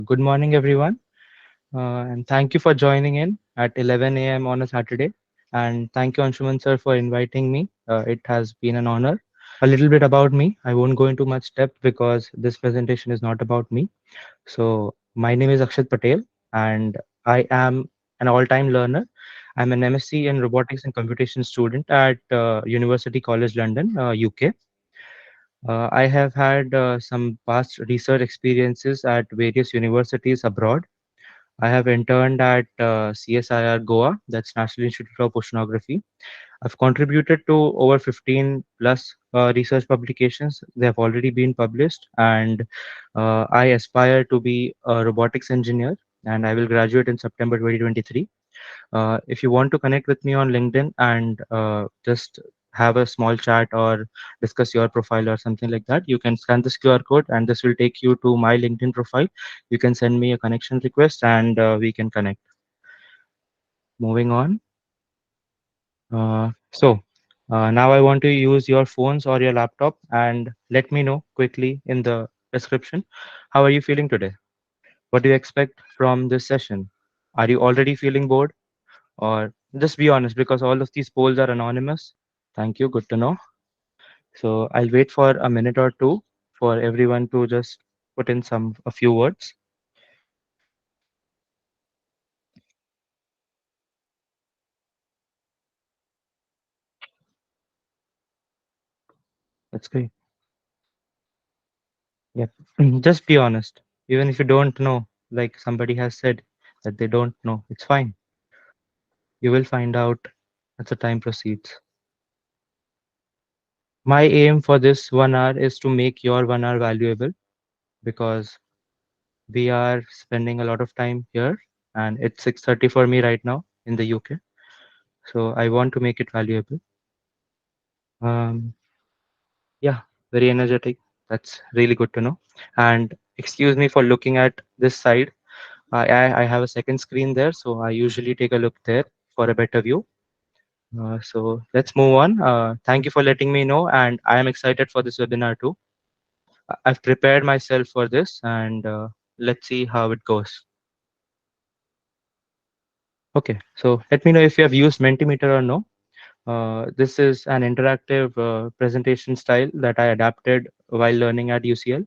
Good morning, everyone, and thank you for joining in at 11 a.m. on a Saturday. And thank you, Anshuman sir, for inviting me. It has been an honor. A little bit about me. I won't go into much depth because this presentation is not about me. So, my name is Akshet Patel, and I am an all-time learner. I'm an MSc in Robotics and Computation student at University College London, UK. I have had some past research experiences at various universities abroad. I have interned at CSIR Goa, that's National Institute of Oceanography. I've contributed to over 15 plus research publications. They have already been published, and I aspire to be a robotics engineer, and I will graduate in September 2023. If you want to connect with me on LinkedIn and just have a small chat or discuss your profile or something like that, you can scan this QR code and this will take you to my LinkedIn profile. You can send me a connection request and we can connect. Moving on. Now I want to use your phones or your laptop and let me know quickly in the description. How are you feeling today? What do you expect from this session? Are you already feeling bored? Or just be honest because all of these polls are anonymous. Thank you. Good to know. So I'll wait for a minute or two for everyone to just put in a few words. That's great. Yep. Just be honest. Even if you don't know, like somebody has said that they don't know, it's fine. You will find out as the time proceeds. My aim for this 1 hour is to make your 1 hour valuable because we are spending a lot of time here and it's 6:30 for me right now in the UK. So I want to make it valuable. Um, yeah, very energetic. That's really good to know. And excuse me for looking at this side. I have a second screen there, so I usually take a look there for a better view. So let's move on. Thank you for letting me know, and I am excited for this webinar too. I've prepared myself for this, and let's see how it goes. Okay, so let me know if you have used Mentimeter or no. This is an interactive presentation style that I adapted while learning at UCL.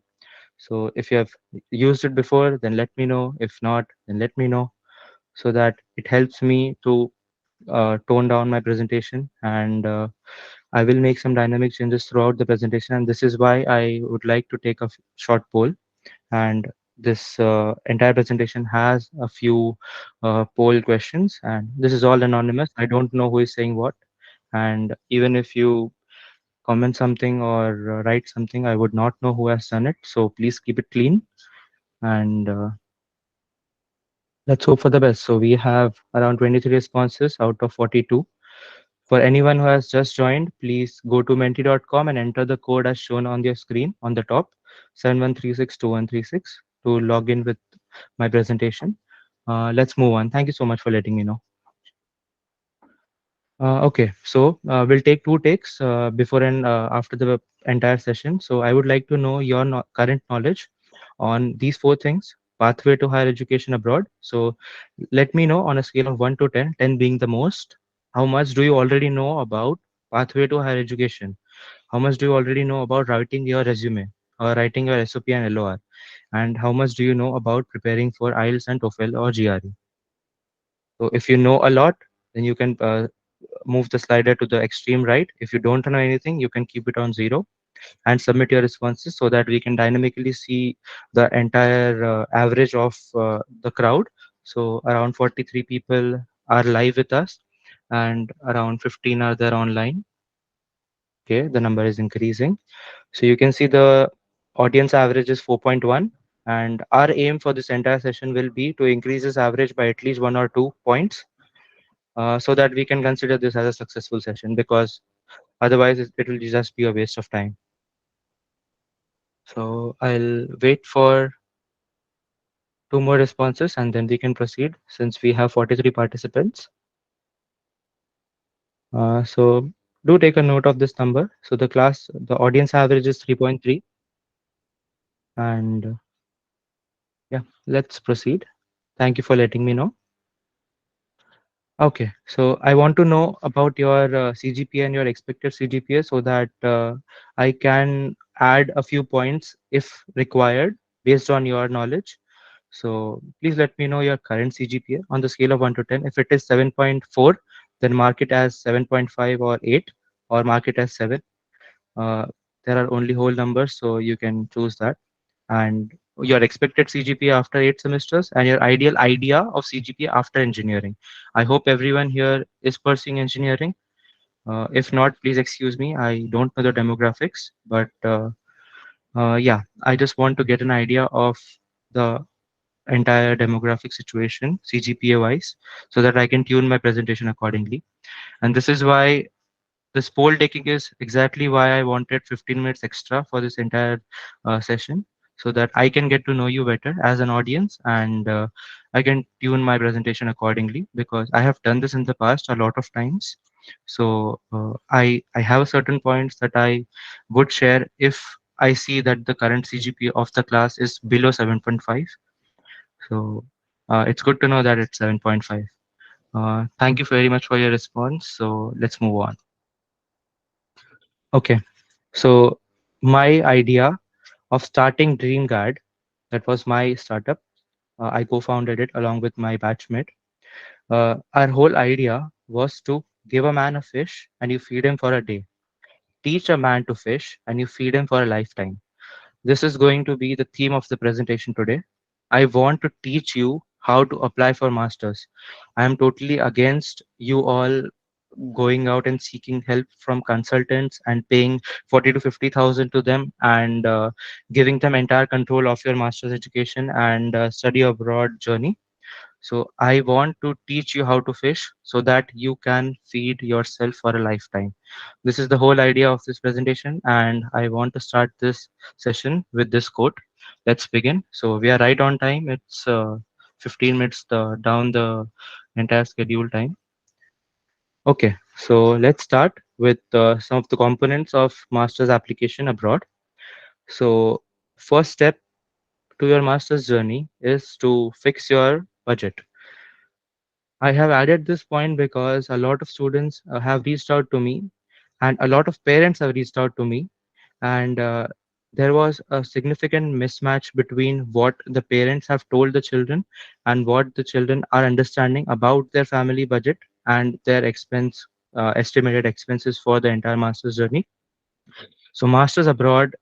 So if you have used it before, then let me know. If not, then let me know so that it helps me to tone down my presentation and I will make some dynamic changes throughout the presentation. And this is why I would like to take a short poll. And this entire presentation has a few poll questions, and this is all anonymous. I don't know who is saying what. And even if you comment something or write something, I would not know who has done it. So please keep it clean and let's hope for the best. So we have around 23 responses out of 42. For anyone who has just joined, please go to menti.com and enter the code as shown on your screen on the top 71362136 to log in with my presentation. Let's move on. Thank you so much for letting me know. Okay, so we'll take two takes before and after the entire session. So I would like to know your current knowledge on these four things. Pathway to higher education abroad. So let me know on a scale of 1 to 10, 10 being the most, how much do you already know about pathway to higher education? How much do you already know about writing your resume or writing your SOP and LOR? And how much do you know about preparing for IELTS and TOEFL or GRE? So if you know a lot, then you can move the slider to the extreme right. If you don't know anything, you can keep it on 0 and submit your responses so that we can dynamically see the entire average of the crowd. So around 43 people are live with us and around 15 are there online. Okay, the number is increasing. So you can see the audience average is 4.1 and our aim for this entire session will be to increase this average by at least 1 or 2 points so that we can consider this as a successful session because otherwise it will just be a waste of time. So I'll wait for two more responses and then we can proceed since we have 43 participants. So do take a note of this number. So the audience average is 3.3 and Yeah, let's proceed. Thank you for letting me know. Okay, so I want to know about your CGPA and your expected CGPA so that I can add a few points if required based on your knowledge. So please let me know your current CGPA on the scale of 1 to 10. If it is 7.4, then mark it as 7.5 or 8, or mark it as 7. Uh, there are only whole numbers, so you can choose that. And your expected CGPA after 8 semesters and your ideal idea of CGPA after engineering. I hope everyone here is pursuing engineering. If not, please excuse me. I don't know the demographics, but yeah, I just want to get an idea of the entire demographic situation, CGPA wise, so that I can tune my presentation accordingly. And this is why this poll taking is exactly why I wanted 15 minutes extra for this entire session, so that I can get to know you better as an audience, and I can tune my presentation accordingly, because I have done this in the past a lot of times. So I have a certain points that I would share if I see that the current CGPA of the class is below 7.5. So it's good to know that it's 7.5. Thank you very much for your response. So let's move on. Okay. So my idea of starting Dream Guard, that was my startup. I co-founded it along with my batchmate. Our whole idea was to give a man a fish and you feed him for a day. Teach a man to fish and you feed him for a lifetime. This is going to be the theme of the presentation today. I want to teach you how to apply for masters. I am totally against you all going out and seeking help from consultants and paying 40 to 50,000 to them, and giving them entire control of your master's education and study abroad journey. So I want to teach you how to fish so that you can feed yourself for a lifetime. This is the whole idea of this presentation, and I want to start this session with this quote. Let's begin. So we are right on time. It's 15 minutes down the entire schedule time. Okay, so let's start with some of the components of master's application abroad. So first step to your master's journey is to fix your budget. I have added this point because a lot of students have reached out to me, and a lot of parents have reached out to me, and there was a significant mismatch between what the parents have told the children and what the children are understanding about their family budget and their estimated expenses for the entire master's journey. So masters abroad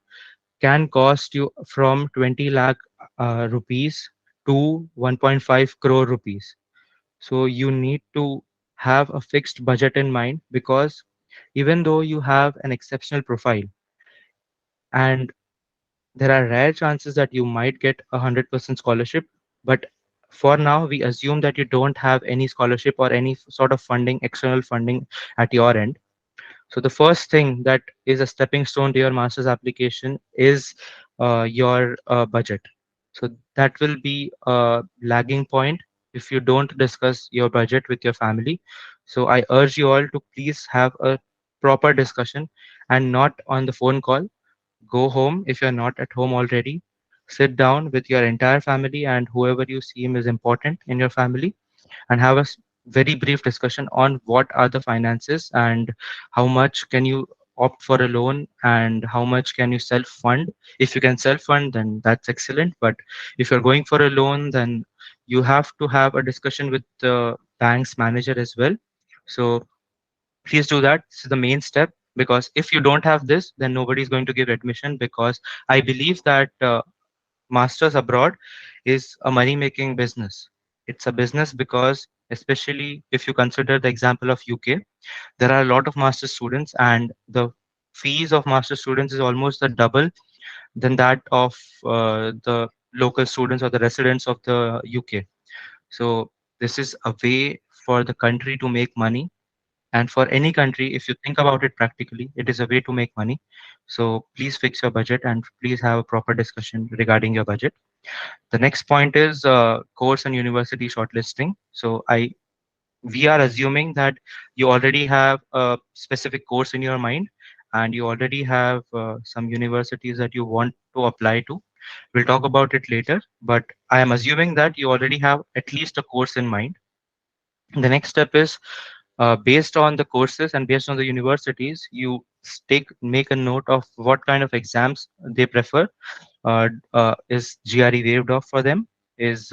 can cost you from 20 lakh rupees to 1.5 crore rupees. So you need to have a fixed budget in mind, because even though you have an exceptional profile, and there are rare chances that you might get 100% scholarship, but for now we assume that you don't have any scholarship or any sort of funding, external funding at your end. So the first thing that is a stepping stone to your master's application is your budget. So that will be a lagging point if you don't discuss your budget with your family. So I urge you all to please have a proper discussion, and not on the phone call. Go home if you're not at home already. Sit down with your entire family and whoever you seem is important in your family, and have a very brief discussion on what are the finances and how much can you opt for a loan and how much can you self fund. If you can self fund, then that's excellent, but if you're going for a loan, then you have to have a discussion with the bank's manager as well. So please do that. This is the main step, because if you don't have this, then nobody is going to give admission, because I believe that masters abroad is a money making business. It's a business because, especially if you consider the example of UK, there are a lot of master students, and the fees of master students is almost the double than that of the local students or the residents of the UK. So this is a way for the country to make money, and for any country, if you think about it practically, it is a way to make money. So please fix your budget and please have a proper discussion regarding your budget. The next point is course and university shortlisting. So we are assuming that you already have a specific course in your mind, and you already have some universities that you want to apply to. We'll talk about it later, but I am assuming that you already have at least a course in mind. The next step is, based on the courses and based on the universities, you make a note of what kind of exams they prefer. Is GRE waived off for them? Is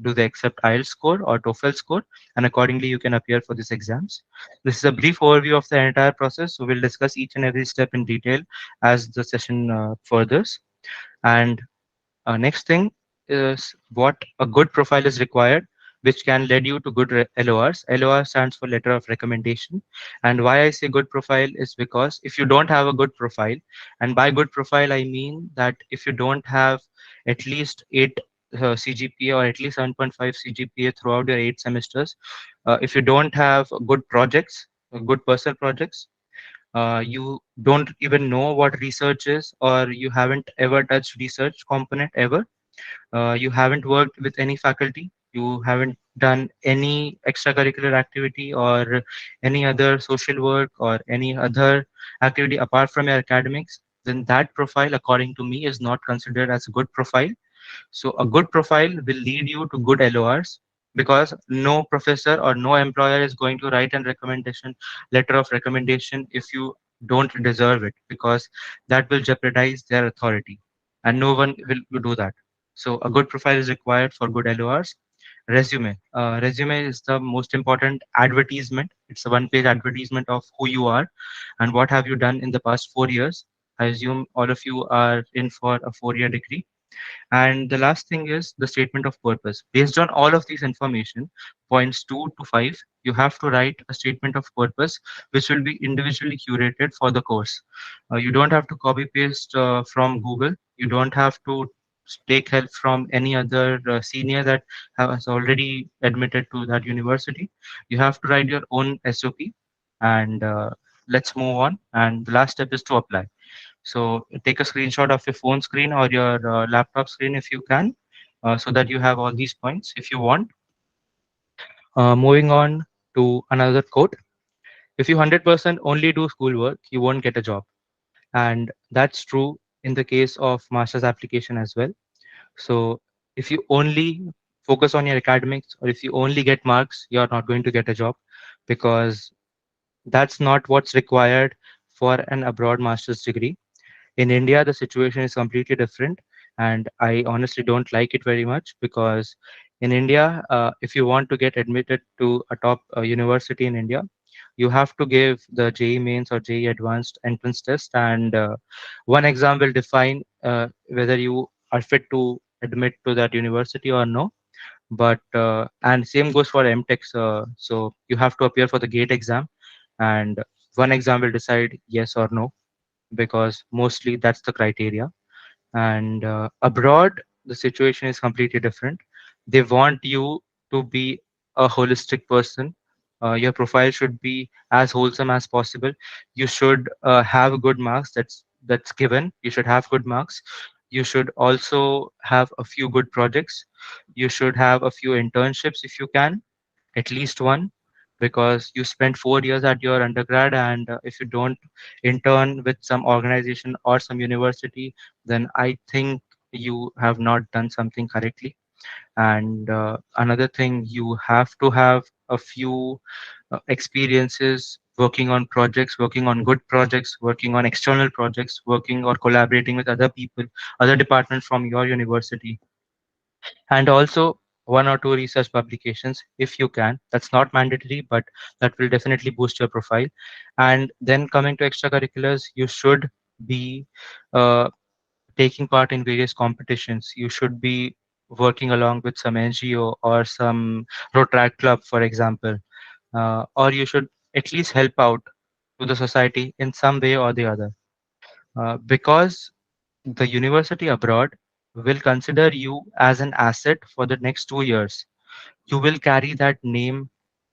Do they accept IELTS score or TOEFL score? And accordingly, you can appear for these exams. This is a brief overview of the entire process. So we'll discuss each and every step in detail as the session furthers. And next thing is what a good profile is required, which can lead you to good LORs. LOR stands for letter of recommendation. And why I say good profile is because if you don't have a good profile, and by good profile, I mean that if you don't have at least 8 CGPA or at least 7.5 CGPA throughout your 8 semesters, if you don't have good projects, good personal projects, you don't even know what research is, or you haven't ever touched research component ever, you haven't worked with any faculty, you haven't done any extracurricular activity or any other social work or any other activity apart from your academics, then that profile, according to me, is not considered as a good profile. So a good profile will lead you to good LORs, because no professor or no employer is going to write a recommendation letter of recommendation if you don't deserve it, because that will jeopardize their authority, and no one will do that. So a good profile is required for good LORs. Resume. Resume is the most important advertisement. It's a one-page advertisement of who you are and what have you done in the past 4 years. I assume all of you are in for a 4-year degree. And the last thing is the statement of purpose. Based on all of these information, points 2 to 5, you have to write a statement of purpose, which will be individually curated for the course. You don't have to copy paste from Google. You don't have to take help from any other senior that has already admitted to that university. You have to write your own SOP. And let's move on. And the last step is to apply. So take a screenshot of your phone screen or your laptop screen if you can, so that you have all these points if you want. Moving on to another quote. If you 100% only do schoolwork, you won't get a job. And that's true in the case of master's application as well. So if you only focus on your academics, or if you only get marks, you're not going to get a job, because that's not what's required for an abroad master's degree. In India, the situation is completely different, and I honestly don't like it very much, because in India, if you want to get admitted to a top university in India, you have to give the JEE Mains or JEE Advanced entrance test, and one exam will define whether you are fit to admit to that university or no. But and same goes for MTechs. So you have to appear for the GATE exam, and one exam will decide yes or no, because mostly that's the criteria. And abroad, the situation is completely different. They want you to be a holistic person. Your profile should be as wholesome as possible. You should have good marks. That's given. You should have good marks. You should also have a few good projects. You should have a few internships if you can, at least one, because you spent 4 years at your undergrad, and if you don't intern with some organization or some university, then I think you have not done something correctly. And another thing, you have to have a few experiences working on projects, working on good projects, working on external projects, working or collaborating with other people, other departments from your university, and also one or two research publications if you can. That's not mandatory, but that will definitely boost your profile. And then coming to extracurriculars, you should be uh, taking part in various competitions. You should be working along with some NGO or some Rotaract club, for example, or you should at least help out to the society in some way or the other, because the university abroad will consider you as an asset for the next 2 years. You will carry that name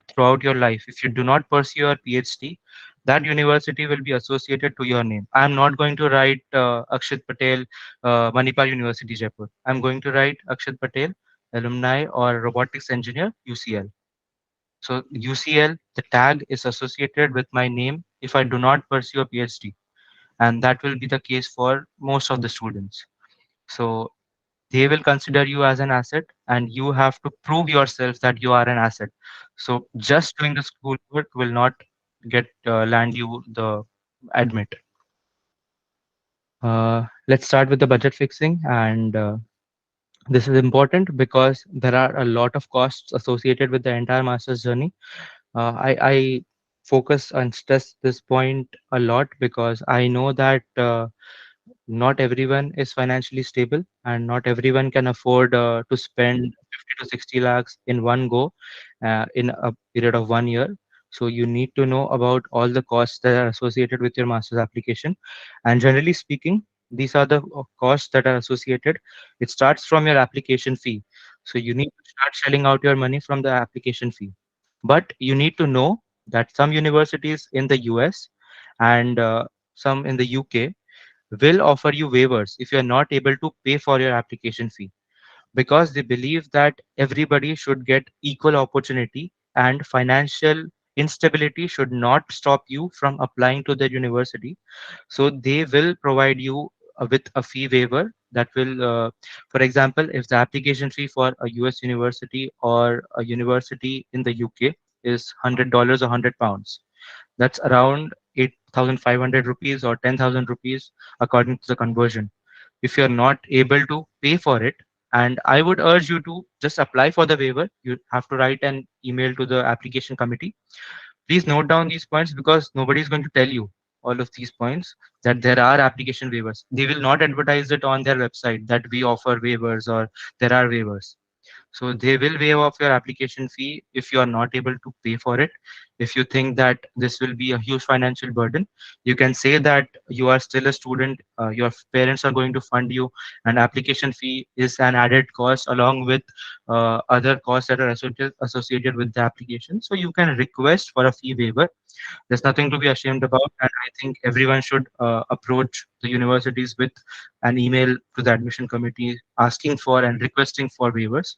throughout your life. If you do not pursue your PhD, that university will be associated to your name. I'm not going to write Akshet Patel, Manipal University, Jaipur. I'm going to write Akshet Patel, alumni or robotics engineer, UCL. So UCL, the tag is associated with my name if I do not pursue a PhD. And that will be the case for most of the students. So they will consider you as an asset, and you have to prove yourself that you are an asset. So just doing the schoolwork will not get land you the admit. Let's start with the budget fixing, and this is important because there are a lot of costs associated with the entire master's journey. I focus and stress this point a lot because I know that not everyone is financially stable, and not everyone can afford to spend 50 to 60 lakhs in one go in a period of 1 year. So you need to know about all the costs that are associated with your master's application. And generally speaking, these are the costs that are associated. It starts from your application fee. So you need to start shelling out your money from the application fee. But you need to know that some universities in the US and some in the UK will offer you waivers if you're not able to pay for your application fee, because they believe that everybody should get equal opportunity, and financial instability should not stop you from applying to the university. So they will provide you with a fee waiver that will for example, if the application fee for a US university or a university in the UK is $100 or £100, that's around 8,500 rupees or 10,000 rupees according to the conversion. If you're not able to pay for it, and I would urge you to just apply for the waiver, you have to write an email to the application committee. Please note down these points because nobody is going to tell you all of these points, that there are application waivers. They will not advertise it on their website that we offer waivers or there are waivers. So they will waive off your application fee if you are not able to pay for it. If you think that this will be a huge financial burden, you can say that you are still a student, your parents are going to fund you, and application fee is an added cost along with other costs that are associated with the application. So you can request for a fee waiver. There's nothing to be ashamed about, and I think everyone should approach the universities with an email to the admission committee asking for and requesting for waivers.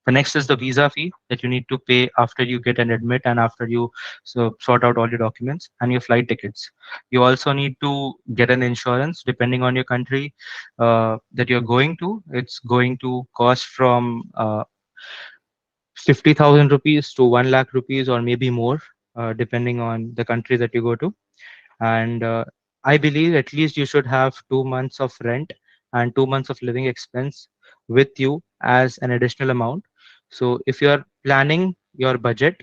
The next is the visa fee that you need to pay after you get an admit and after you sort out all your documents and your flight tickets. You also need to get an insurance depending on your country that you're going to. It's going to cost from 50,000 rupees to 1 lakh rupees or maybe more, depending on the country that you go to. And I believe at least you should have 2 months of rent and 2 months of living expense with you as an additional amount. So if you are planning your budget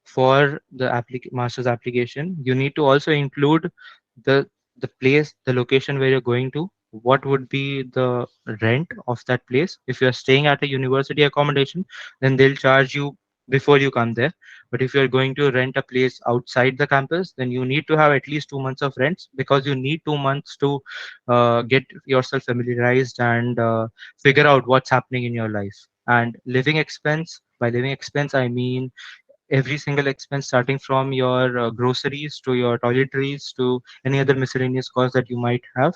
for the master's application, you need to also include the the place, the location where you're going to. What would be the rent of that place? If you're staying at a university accommodation, then they'll charge you before you come there. But if you're going to rent a place outside the campus, then you need to have at least 2 months of rents, because you need 2 months to get yourself familiarized and figure out what's happening in your life. And living expense, by living expense I mean every single expense, starting from your groceries to your toiletries to any other miscellaneous costs that you might have.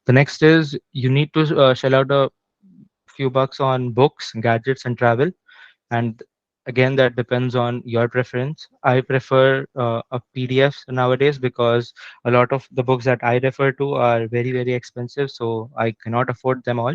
The next is you need to shell out a few bucks on books, gadgets, and travel. And again, that depends on your preference. I prefer a PDFs nowadays because a lot of the books that I refer to are very, very expensive, so I cannot afford them all.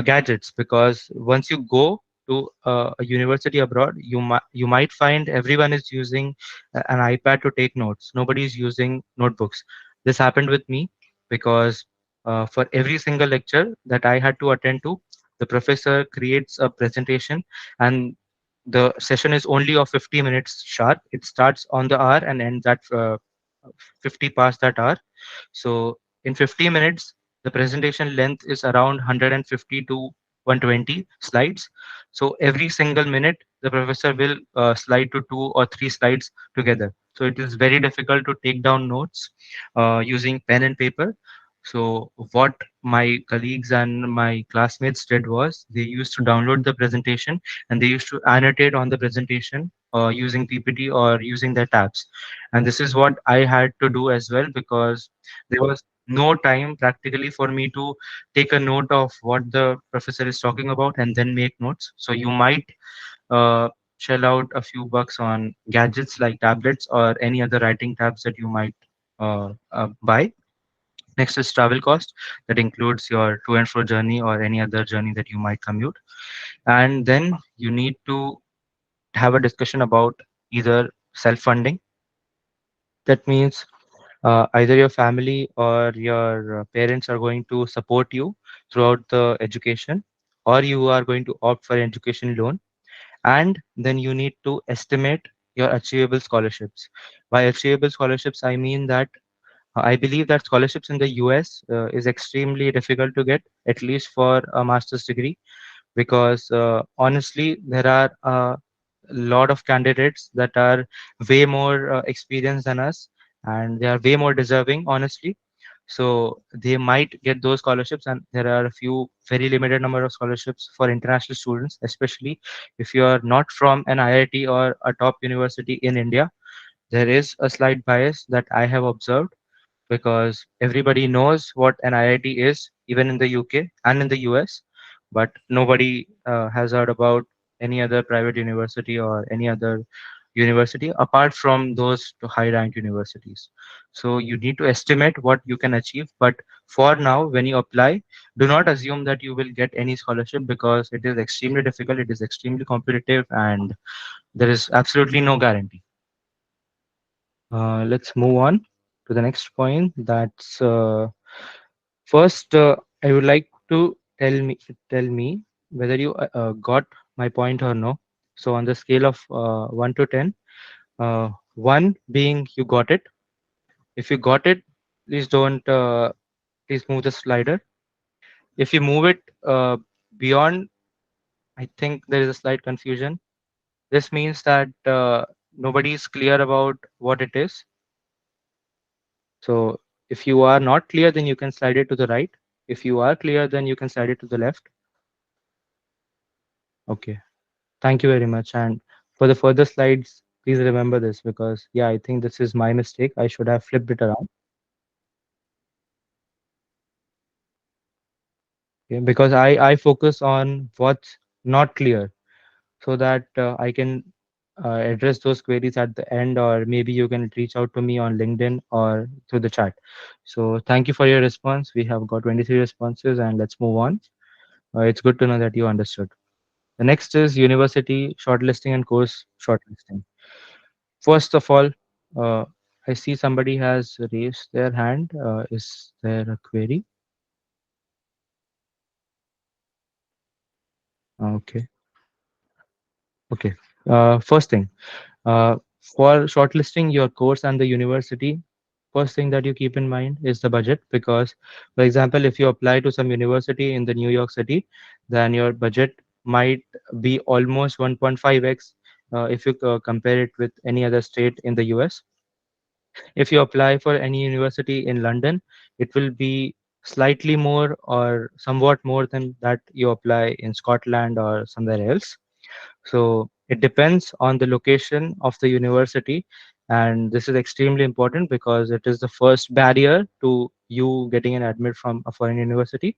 Gadgets, because once you go to a university abroad, you might find everyone is using an iPad to take notes. Nobody is using notebooks. This happened with me because for every single lecture that I had to attend to, the professor creates a presentation, and the session is only of 50 minutes sharp. It starts on the hour and ends at 50 past that hour. So in 50 minutes, the presentation length is around 150 to 120 slides. So every single minute, the professor will slide to 2 or 3 slides together. So it is very difficult to take down notes using pen and paper. So what my colleagues and my classmates did was they used to download the presentation and they used to annotate on the presentation using PPT or using their tabs. And this is what I had to do as well, because there was no time practically for me to take a note of what the professor is talking about and then make notes. So you might uh, shell out a few bucks on gadgets like tablets or any other writing tabs that you might buy. Next is travel cost. That includes your to and fro journey or any other journey that you might commute. And then you need to have a discussion about either self-funding. That means either your family or your parents are going to support you throughout the education, or you are going to opt for an education loan. And then you need to estimate your achievable scholarships. By achievable scholarships, I mean that I believe that scholarships in the US is extremely difficult to get, at least for a master's degree, because honestly, there are a lot of candidates that are way more experienced than us, and they are way more deserving, honestly. So they might get those scholarships, and there are a few very limited number of scholarships for international students, especially if you are not from an IIT or a top university in India. There is a slight bias that I have observed, because everybody knows what an IIT is, even in the UK and in the US, but nobody has heard about any other private university or any other university apart from those high ranked universities. So you need to estimate what you can achieve. But for now, when you apply, do not assume that you will get any scholarship, because it is extremely difficult, it is extremely competitive, and there is absolutely no guarantee. Let's move on to the next point. That's first. I would like to tell me whether you got my point or no. So on the scale of 1 to 10, 1 being you got it. If you got it, please don't please move the slider. If you move it beyond, I think there is a slight confusion. This means that nobody is clear about what it is. So if you are not clear, then you can slide it to the right. If you are clear, then you can slide it to the left. Okay. Thank you very much. And for the further slides, please remember this, because yeah, I think this is my mistake. I should have flipped it around. Okay? Because I focus on what's not clear, so that I can address those queries at the end, or maybe you can reach out to me on LinkedIn or through the chat. So thank you for your response. We have got 23 responses, and let's move on. It's good to know that you understood. The next is university shortlisting and course shortlisting. First of all, uh, I see somebody has raised their hand. Is there a query? Okay. Okay. First thing, for shortlisting your course and the university, first thing that you keep in mind is the budget. Because, for example, if you apply to some university in the New York City, then your budget might be almost 1.5x if you compare it with any other state in the US. If you apply for any university in London, it will be slightly more or somewhat more than that you apply in Scotland or somewhere else. So it depends on the location of the university. And this is extremely important, because it is the first barrier to you getting an admit from a foreign university.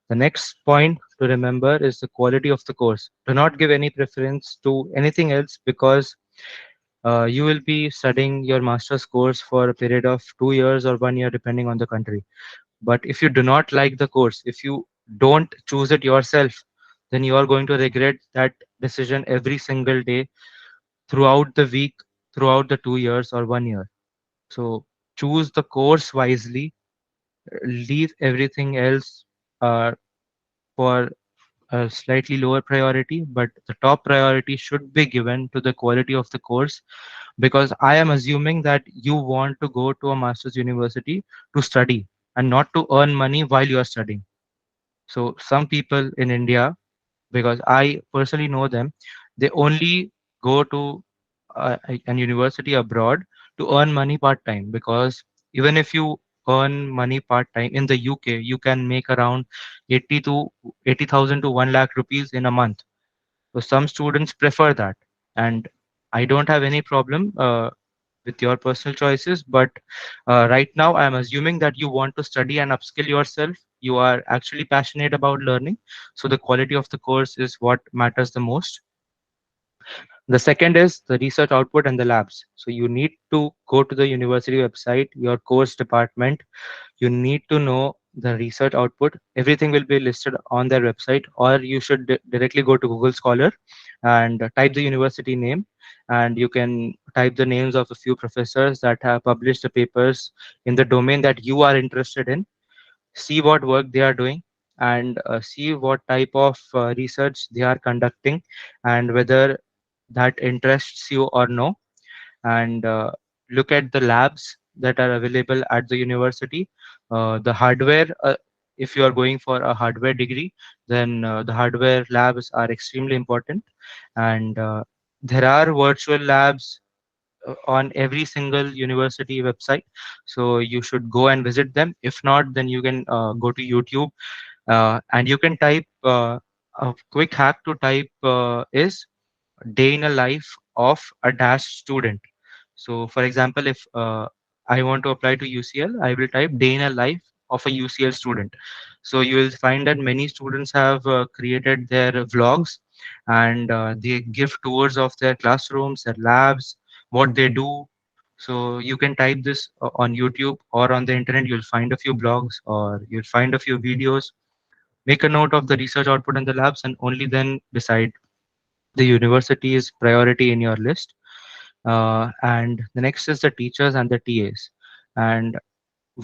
The next point to remember is the quality of the course. Do not give any preference to anything else, because you will be studying your master's course for a period of 2 years or 1 year, depending on the country. But if you do not like the course, if you don't choose it yourself, then you are going to regret that decision every single day throughout the week, throughout the 2 years or 1 year. So choose the course wisely, leave everything else uh, for a slightly lower priority, but the top priority should be given to the quality of the course. Because I am assuming that you want to go to a master's university to study and not to earn money while you are studying. So some people in India, because I personally know them, they only go to an university abroad to earn money part time. Because even if you earn money part time in the UK, you can make around 80 to 80,000 to 1 lakh rupees in a month. So some students prefer that, and I don't have any problem with your personal choices. But right now, I'm assuming that you want to study and upskill yourself. You are actually passionate about learning, so the quality of the course is what matters the most. The second is the research output and the labs. So you need to go to the university website, your course department. You need to know the research output. Everything will be listed on their website, or you should directly go to Google Scholar and type the university name, and you can type the names of a few professors that have published the papers in the domain that you are interested in. See what work they are doing, and see what type of research they are conducting, and whether that interests you or no. And look at the labs that are available at the university. The hardware, if you are going for a hardware degree, then the hardware labs are extremely important. And there are virtual labs on every single university website, so you should go and visit them. If not, then you can go to YouTube, and you can type a quick hack to type is day in a life of a dash student. So, for example, if I want to apply to UCL, I will type day in a life of a UCL student. So you will find that many students have created their vlogs, and they give tours of their classrooms, their labs, what they do. So you can type this on YouTube or on the internet. You'll find a few blogs, or you'll find a few videos. Make a note of the research output in the labs, and only then decide the university's priority in your list. And the next is the teachers and the TAs. And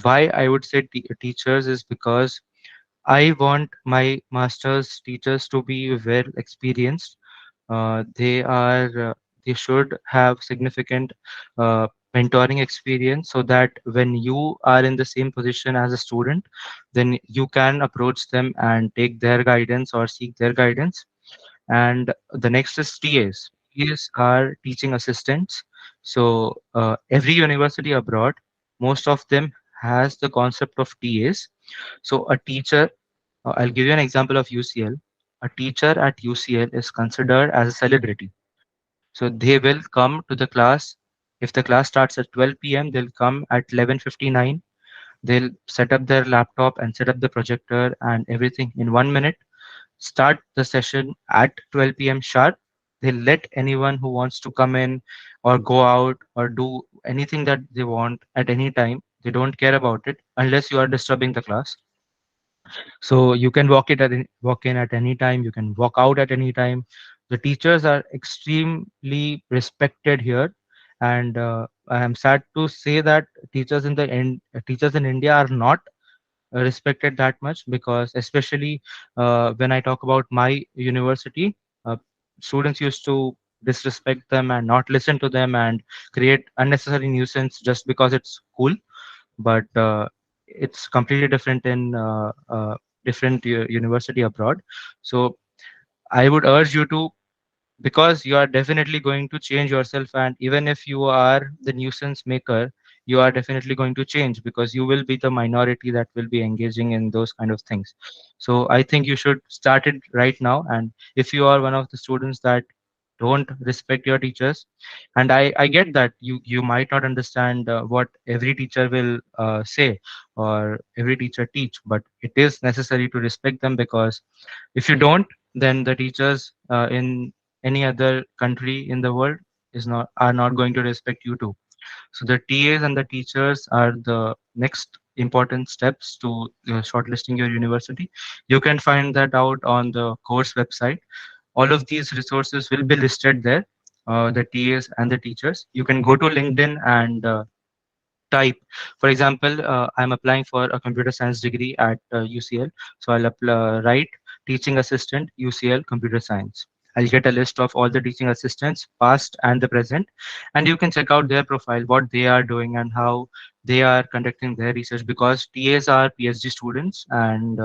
why I would say teachers is because I want my master's teachers to be well experienced. They should have significant uh, mentoring experience, so that when you are in the same position as a student, then you can approach them and take their guidance or seek their guidance. And the next is TAs. TAs are teaching assistants. So every university abroad, most of them has the concept of TAs. So a teacher, I'll give you an example of UCL. A teacher at UCL is considered as a celebrity. So they will come to the class. If the class starts at 12 p.m., they'll come at 11:59. They'll set up their laptop and set up the projector and everything in 1 minute, start the session at 12 p.m. sharp. They let anyone who wants to come in or go out or do anything that they want at any time. They don't care about it unless you are disturbing the class. So you can walk in at any time. You can walk out at any time. The teachers are extremely respected here, and I am sad to say that teachers in India are not respected that much, because especially when I talk about my university, uh, students used to disrespect them and not listen to them and create unnecessary nuisance just because it's cool. But it's completely different in different university abroad. So I would urge you to, because you are definitely going to change yourself, and even if you are the nuisance maker, you are definitely going to change, because you will be the minority that will be engaging in those kind of things. So I think you should start it right now. And if you are one of the students that don't respect your teachers, and I get that you might not understand what every teacher will say or every teacher teach, but it is necessary to respect them, because if you don't, then the teachers in any other country in the world is not are not going to respect you too. So the TAs and the teachers are the next important steps to shortlisting your university. You can find that out on the course website. All of these resources will be listed there. The TAs and the teachers. You can go to LinkedIn and type. For example, I'm applying for a computer science degree at UCL. So I'll write teaching assistant UCL computer science. I'll get a list of all the teaching assistants, past and the present, and you can check out their profile, what they are doing, and how they are conducting their research. Because TAs are PhD students, and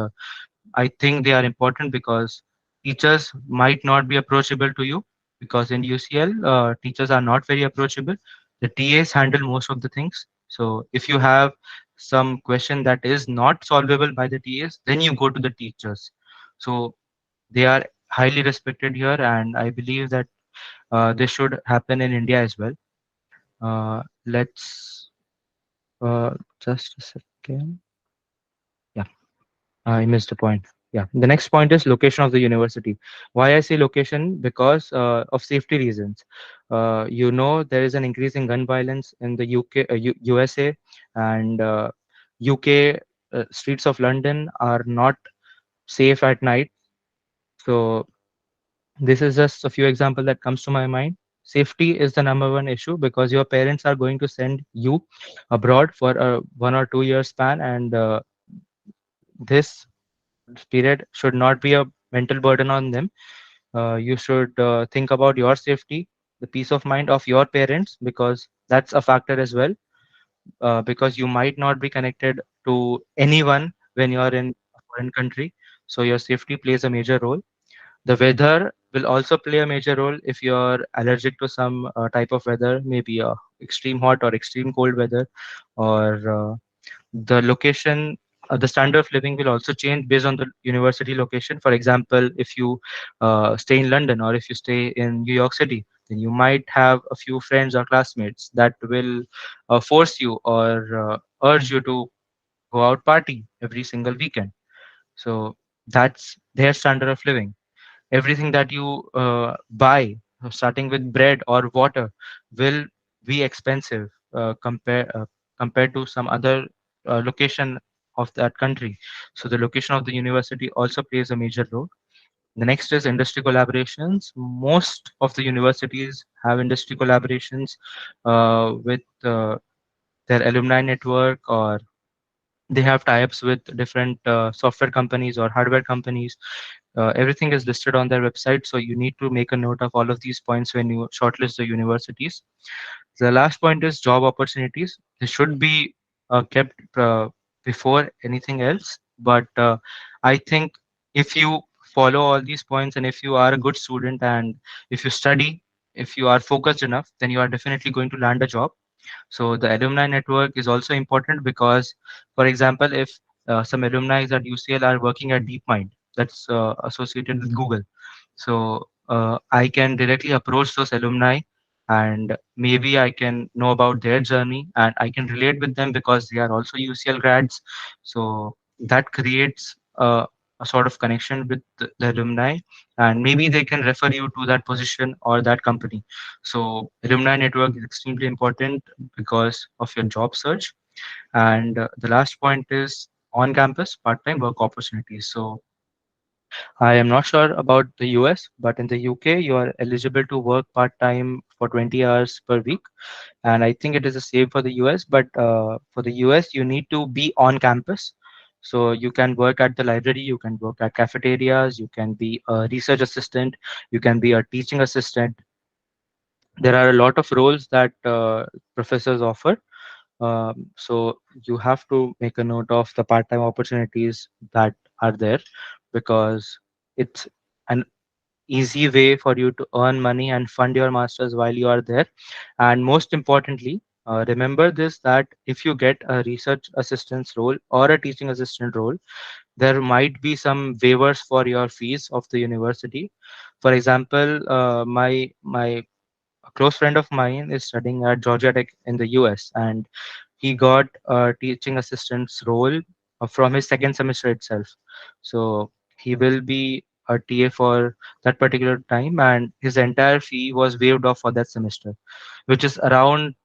I think they are important, because teachers might not be approachable to you, because in UCL, teachers are not very approachable. The TAs handle most of the things. So if you have some question that is not solvable by the TAs, then you go to the teachers. So they are highly respected here, and I believe that this should happen in India as well. Let's just a second. Yeah, I missed a point. Yeah, the next point is location of the university. Why I say location? Because of safety reasons. There is an increase in gun violence in the USA, and UK streets of London are not safe at night. So this is just a few examples that comes to my mind. Safety is the number one issue because your parents are going to send you abroad for a 1 or 2 year span, and this period should not be a mental burden on them. You should think about your safety, the peace of mind of your parents, because that's a factor as well. Because you might not be connected to anyone when you are in a foreign country, so your safety plays a major role. The weather will also play a major role if you're allergic to some type of weather, maybe extreme hot or extreme cold weather, or the location. The standard of living will also change based on the university location. For example, if you stay in London or if you stay in New York City, then you might have a few friends or classmates that will force you or urge you to go out party every single weekend. So that's their standard of living. Everything that you buy, starting with bread or water, will be expensive compared to some other location of that country. So the location of the university also plays a major role. The next is industry collaborations. Most of the universities have industry collaborations with their alumni network, or they have tie-ups with different software companies or hardware companies. Everything is listed on their website, so you need to make a note of all of these points when you shortlist the universities. The last point is job opportunities. They should be kept before anything else. But I think if you follow all these points, and if you are a good student, and if you study, if you are focused enough, then you are definitely going to land a job. So the alumni network is also important because, for example, if some alumni at UCL are working at DeepMind, that's associated with Google. So I can directly approach those alumni, and maybe I can know about their journey and I can relate with them because they are also UCL grads. So that creates a sort of connection with the alumni, and maybe they can refer you to that position or that company. So alumni network is extremely important because of your job search. And the last point is on campus part-time work opportunities. So I am not sure about the US, but in the UK, you are eligible to work part time for 20 hours per week. And I think it is the same for the US, but for the US, you need to be on campus. So you can work at the library, you can work at cafeterias, you can be a research assistant, you can be a teaching assistant. There are a lot of roles that professors offer. So you have to make a note of the part-time opportunities that are there, because it's an easy way for you to earn money and fund your masters while you are there. And most importantly, remember this, that if you get a research assistant's role or a teaching assistant role, there might be some waivers for your fees of the university. For example, my a close friend of mine is studying at Georgia Tech in the US, and he got a teaching assistant's role from his second semester itself. So he will be a TA for that particular time, and his entire fee was waived off for that semester, which is around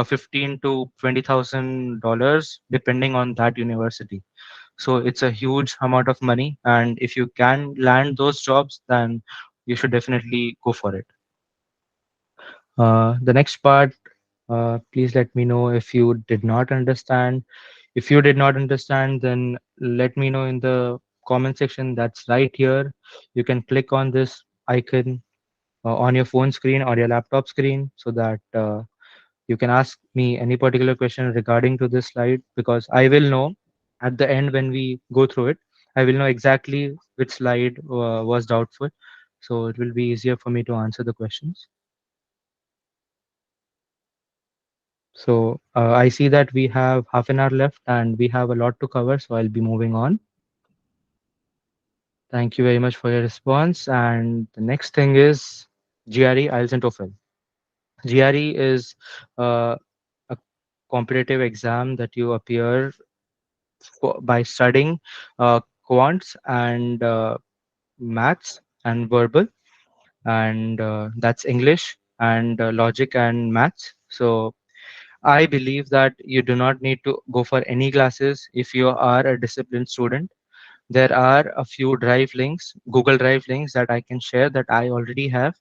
15 to $20,000 depending on that university. So it's a huge amount of money, and if you can land those jobs, then you should definitely go for it. The next part, please let me know if you did not understand. If you did not understand, then let me know in the comment section that's right here. You can click on this icon on your phone screen or your laptop screen, so that you can ask me any particular question regarding to this slide, because I will know at the end when we go through it, I will know exactly which slide was doubtful. So it will be easier for me to answer the questions. So I see that we have half an hour left and we have a lot to cover, so I'll be moving on. Thank you very much for your response. And the next thing is GRE, IELTS, and TOEFL. GRE is a competitive exam that you appear by studying quants and maths and verbal, and that's English and logic and maths. So I believe that you do not need to go for any classes if you are a disciplined student. There are a few drive links, Google Drive links that I can share that I already have,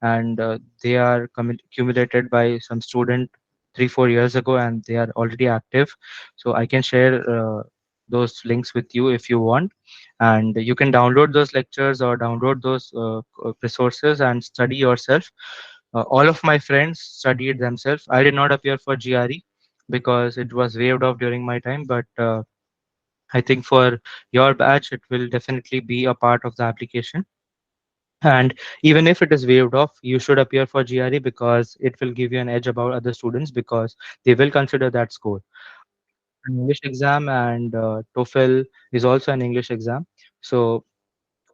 and they are accumulated by some student 3 4 years ago, and they are already active. So I can share those links with you if you want, and you can download those lectures or download those resources and study yourself. All of my friends studied themselves. I did not appear for GRE because it was waived off during my time, but I think for your batch, it will definitely be a part of the application. And even if it is waived off, you should appear for GRE because it will give you an edge about other students because they will consider that score. An English exam and TOEFL is also an English exam. So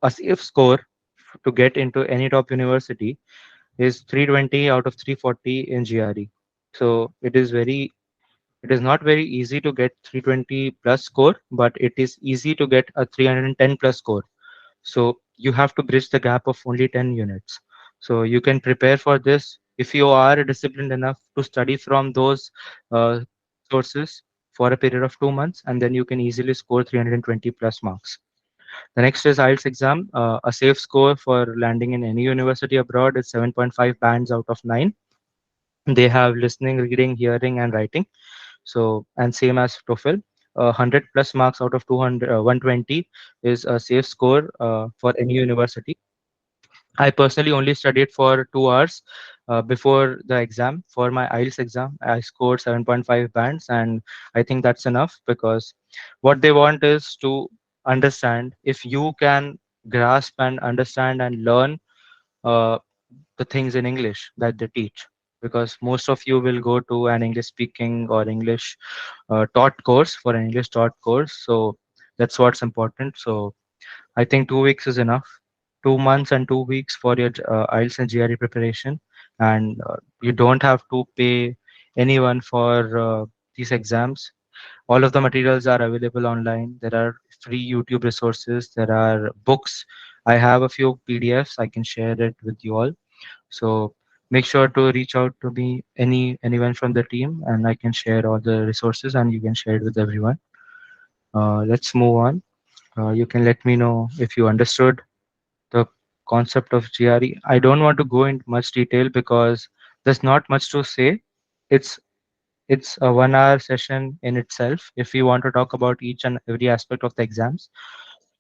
a safe score to get into any top university is 320 out of 340 in GRE. So it is not very easy to get 320 plus score, but it is easy to get a 310 plus score. So you have to bridge the gap of only 10 units. So you can prepare for this if you are disciplined enough to study from those uh, sources for a period of 2 months, and then you can easily score 320 plus marks. The next is IELTS exam. A safe score for landing in any university abroad is 7.5 bands out of 9. They have listening, reading, hearing, and writing. So, and same as TOEFL, 100 plus marks out of 200, 120 is a safe score for any university. I personally only studied for 2 hours before the exam. For my IELTS exam, I scored 7.5 bands, and I think that's enough because what they want is to understand if you can grasp and understand and learn uh, the things in English that they teach. Because most of you will go to an English speaking or English taught course for an English taught course. So that's what's important. So I think 2 weeks is enough. 2 months and 2 weeks for your IELTS and GRE preparation, and you don't have to pay anyone for these exams. All of the materials are available online. There are free YouTube resources. There are books. I have a few PDFs. I can share it with you all. So make sure to reach out to me, anyone from the team, and I can share all the resources, and you can share it with everyone. Let's move on. You can let me know if you understood the concept of GRE. I don't want to go into much detail because there's not much to say. It's it's a 1 hour session in itself. If you want to talk about each and every aspect of the exams,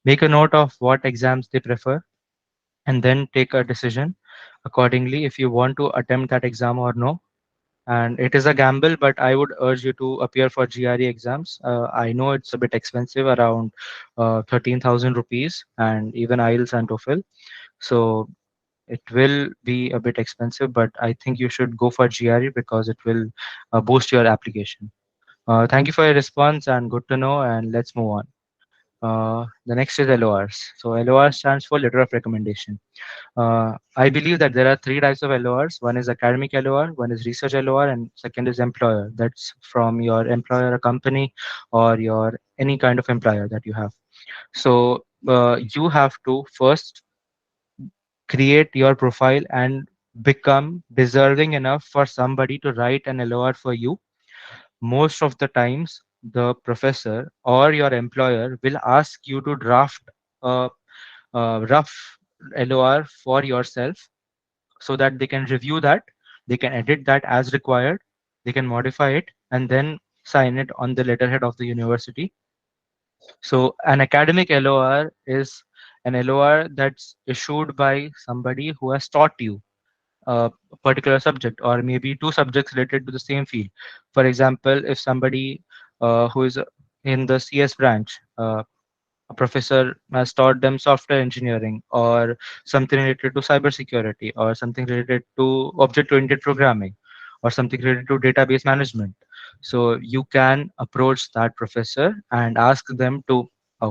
make a note of what exams they prefer, and then take a decision accordingly if you want to attempt that exam or no. And it is a gamble, but I would urge you to appear for GRE exams. I know it's a bit expensive, around 13,000 rupees, and even IELTS and TOEFL. So it will be a bit expensive, but I think you should go for GRE because it will boost your application. Thank you for your response and good to know. And let's move on. The next is LORs. So LOR stands for letter of recommendation. I believe that there are three types of LORs. One is academic LOR, one is research LOR, and second is employer. That's from your employer, a company, or your any kind of employer that you have. So you have to first create your profile and become deserving enough for somebody to write an LOR for you. Most of the times, the professor or your employer will ask you to draft a, a rough LOR for yourself so that they can review that, they can edit that as required, they can modify it, and then sign it on the letterhead of the university. So, an academic LOR is an LOR that's issued by somebody who has taught you a particular subject or maybe two subjects related to the same field. For example, if somebody who is in the CS branch, a professor has taught them software engineering or something related to cybersecurity or something related to object-oriented programming or something related to database management. So you can approach that professor and ask them to,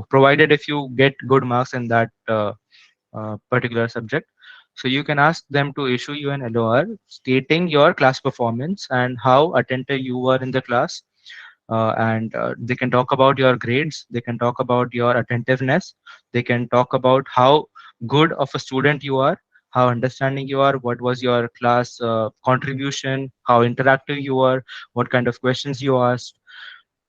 provided if you get good marks in that particular subject. So you can ask them to issue you an LOR stating your class performance and how attentive you were in the class, and they can talk about your grades, they can talk about your attentiveness, they can talk about how good of a student you are, how understanding you are, what was your class contribution, how interactive you are, what kind of questions you asked.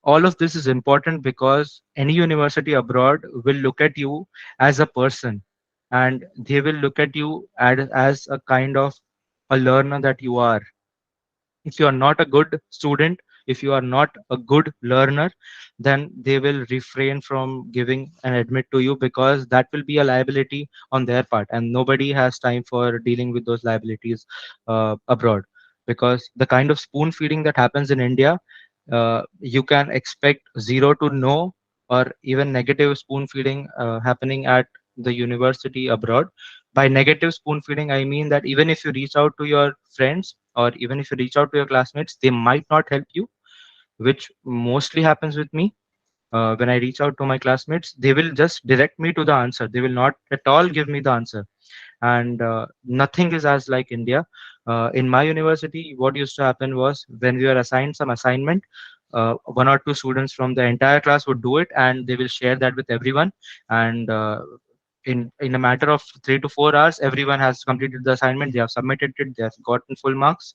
All of this is important because any university abroad will look at you as a person, and they will look at you as a kind of a learner that you are. If you are not a good student, if you are not a good learner, then they will refrain from giving an admit to you, because that will be a liability on their part, and nobody has time for dealing with those liabilities abroad. Because the kind of spoon feeding that happens in India, you can expect zero to no or even negative spoon feeding happening at the university abroad. By negative spoon feeding, I mean that even if you reach out to your friends, or even if you reach out to your classmates, they might not help you, which mostly happens with me. When I reach out to my classmates, they will just direct me to the answer. They will not at all give me the answer. And nothing is as like India. In my university, what used to happen was, when we were assigned some assignment, one or two students from the entire class would do it, and they will share that with everyone. And in a matter of 3 to 4 hours, everyone has completed the assignment. They have submitted it. They have gotten full marks.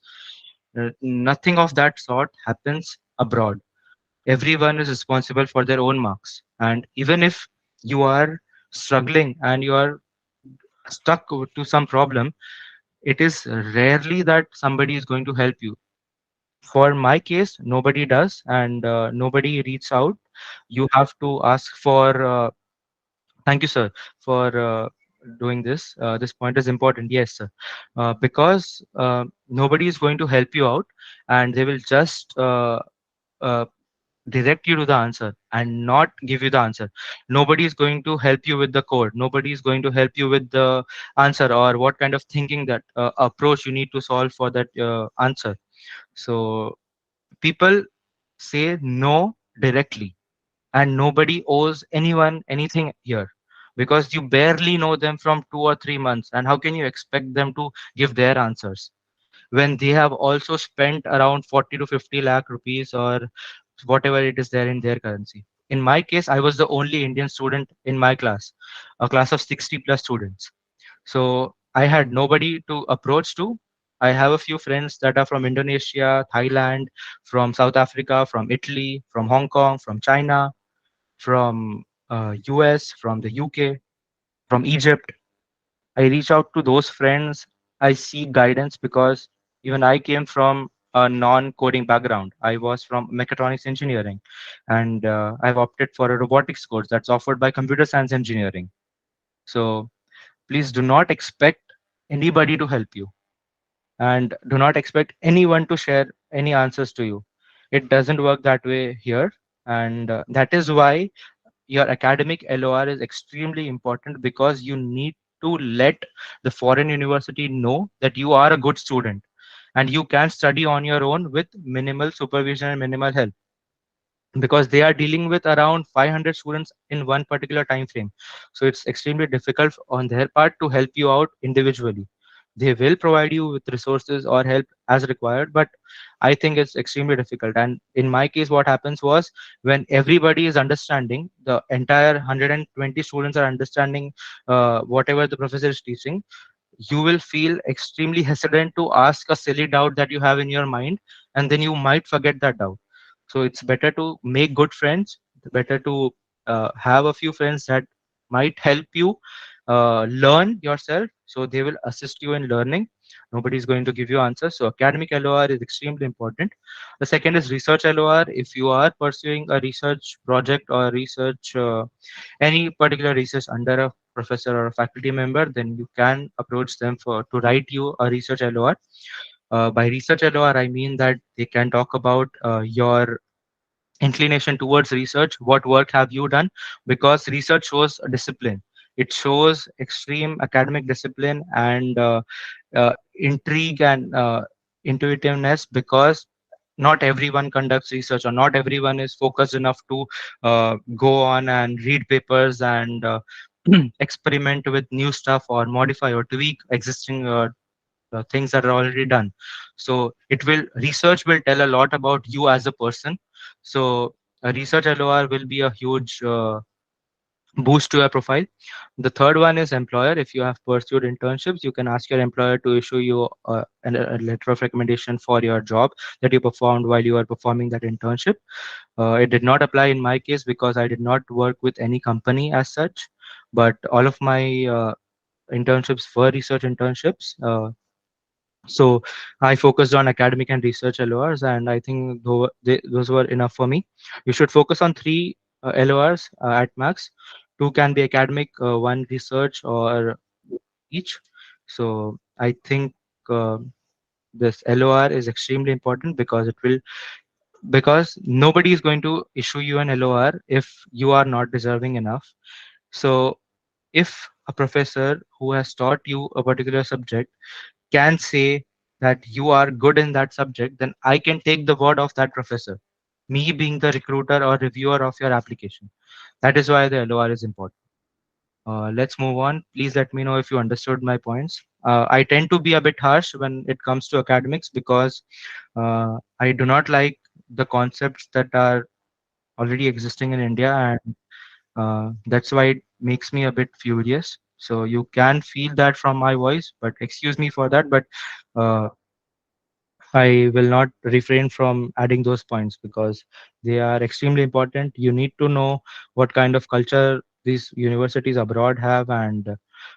Nothing of that sort happens abroad. Everyone is responsible for their own marks, and even if you are struggling and you are stuck to some problem, it is rarely that somebody is going to help you. For my case, nobody does, and nobody reaches out. You have to ask for thank you, sir, for doing this. This point is important. Yes, sir. Because nobody is going to help you out, and they will just uh, direct you to the answer and not give you the answer. Nobody is going to help you with the code. Nobody is going to help you with the answer, or what kind of thinking, that approach you need to solve for that answer. So people say no directly, and nobody owes anyone anything here, because you barely know them from 2 or 3 months, and how can you expect them to give their answers when they have also spent around 40 to 50 lakh rupees, or whatever it is there in their currency. In my case, I was the only Indian student in my class, a class of 60 plus students. So I had nobody to approach to. I have a few friends that are from Indonesia, Thailand, from South Africa, from Italy, from Hong Kong, from China, from US, from the UK, from Egypt. I reach out to those friends. I seek guidance, because even I came from a non-coding background. I was from mechatronics engineering, and I've opted for a robotics course that's offered by computer science engineering. So please do not expect anybody to help you, and do not expect anyone to share any answers to you. It doesn't work that way here, and that is why your academic LOR is extremely important, because you need to let the foreign university know that you are a good student and you can study on your own with minimal supervision and minimal help, because they are dealing with around 500 students in one particular time frame. So it's extremely difficult on their part to help you out individually. They will provide you with resources or help as required, but I think it's extremely difficult. And in my case, what happens was, when everybody is understanding, the entire 120 students are understanding whatever the professor is teaching, you will feel extremely hesitant to ask a silly doubt that you have in your mind, and then you might forget that doubt. So it's better to make good friends, better to have a few friends that might help you learn yourself, so they will assist you in learning. Nobody is going to give you answers. So academic LOR is extremely important. The second is research LOR. If you are pursuing a research project or research any particular research under a professor or a faculty member, then you can approach them for to write you a research LOR. By research LOR, I mean that they can talk about your inclination towards research. What work have you done? Because research shows a discipline. It shows extreme academic discipline and intrigue and intuitiveness, because not everyone conducts research, or not everyone is focused enough to go on and read papers and experiment with new stuff, or modify or tweak existing things that are already done. So it will research will tell a lot about you as a person. So a research LOR will be a huge boost to your profile. The third one is employer. If you have pursued internships, you can ask your employer to issue you a letter of recommendation for your job that you performed while you are performing that internship. It did not apply in my case because I did not work with any company as such, but all of my internships were research internships. So I focused on academic and research LORs, and I think those were enough for me. You should focus on three LORs at max. Two can be academic, one research, or each. So I think this LOR is extremely important because nobody is going to issue you an LOR if you are not deserving enough. So if a professor who has taught you a particular subject can say that you are good in that subject, then I can take the word of that professor, me being the recruiter or reviewer of your application. That is why the LOR is important. Let's move on. Please let me know if you understood my points. I tend to be a bit harsh when it comes to academics because I do not like the concepts that are already existing in India, and that's why it makes me a bit furious. So you can feel that from my voice, but excuse me for that. But uh, I will not refrain from adding those points because they are extremely important. You need to know what kind of culture these universities abroad have, and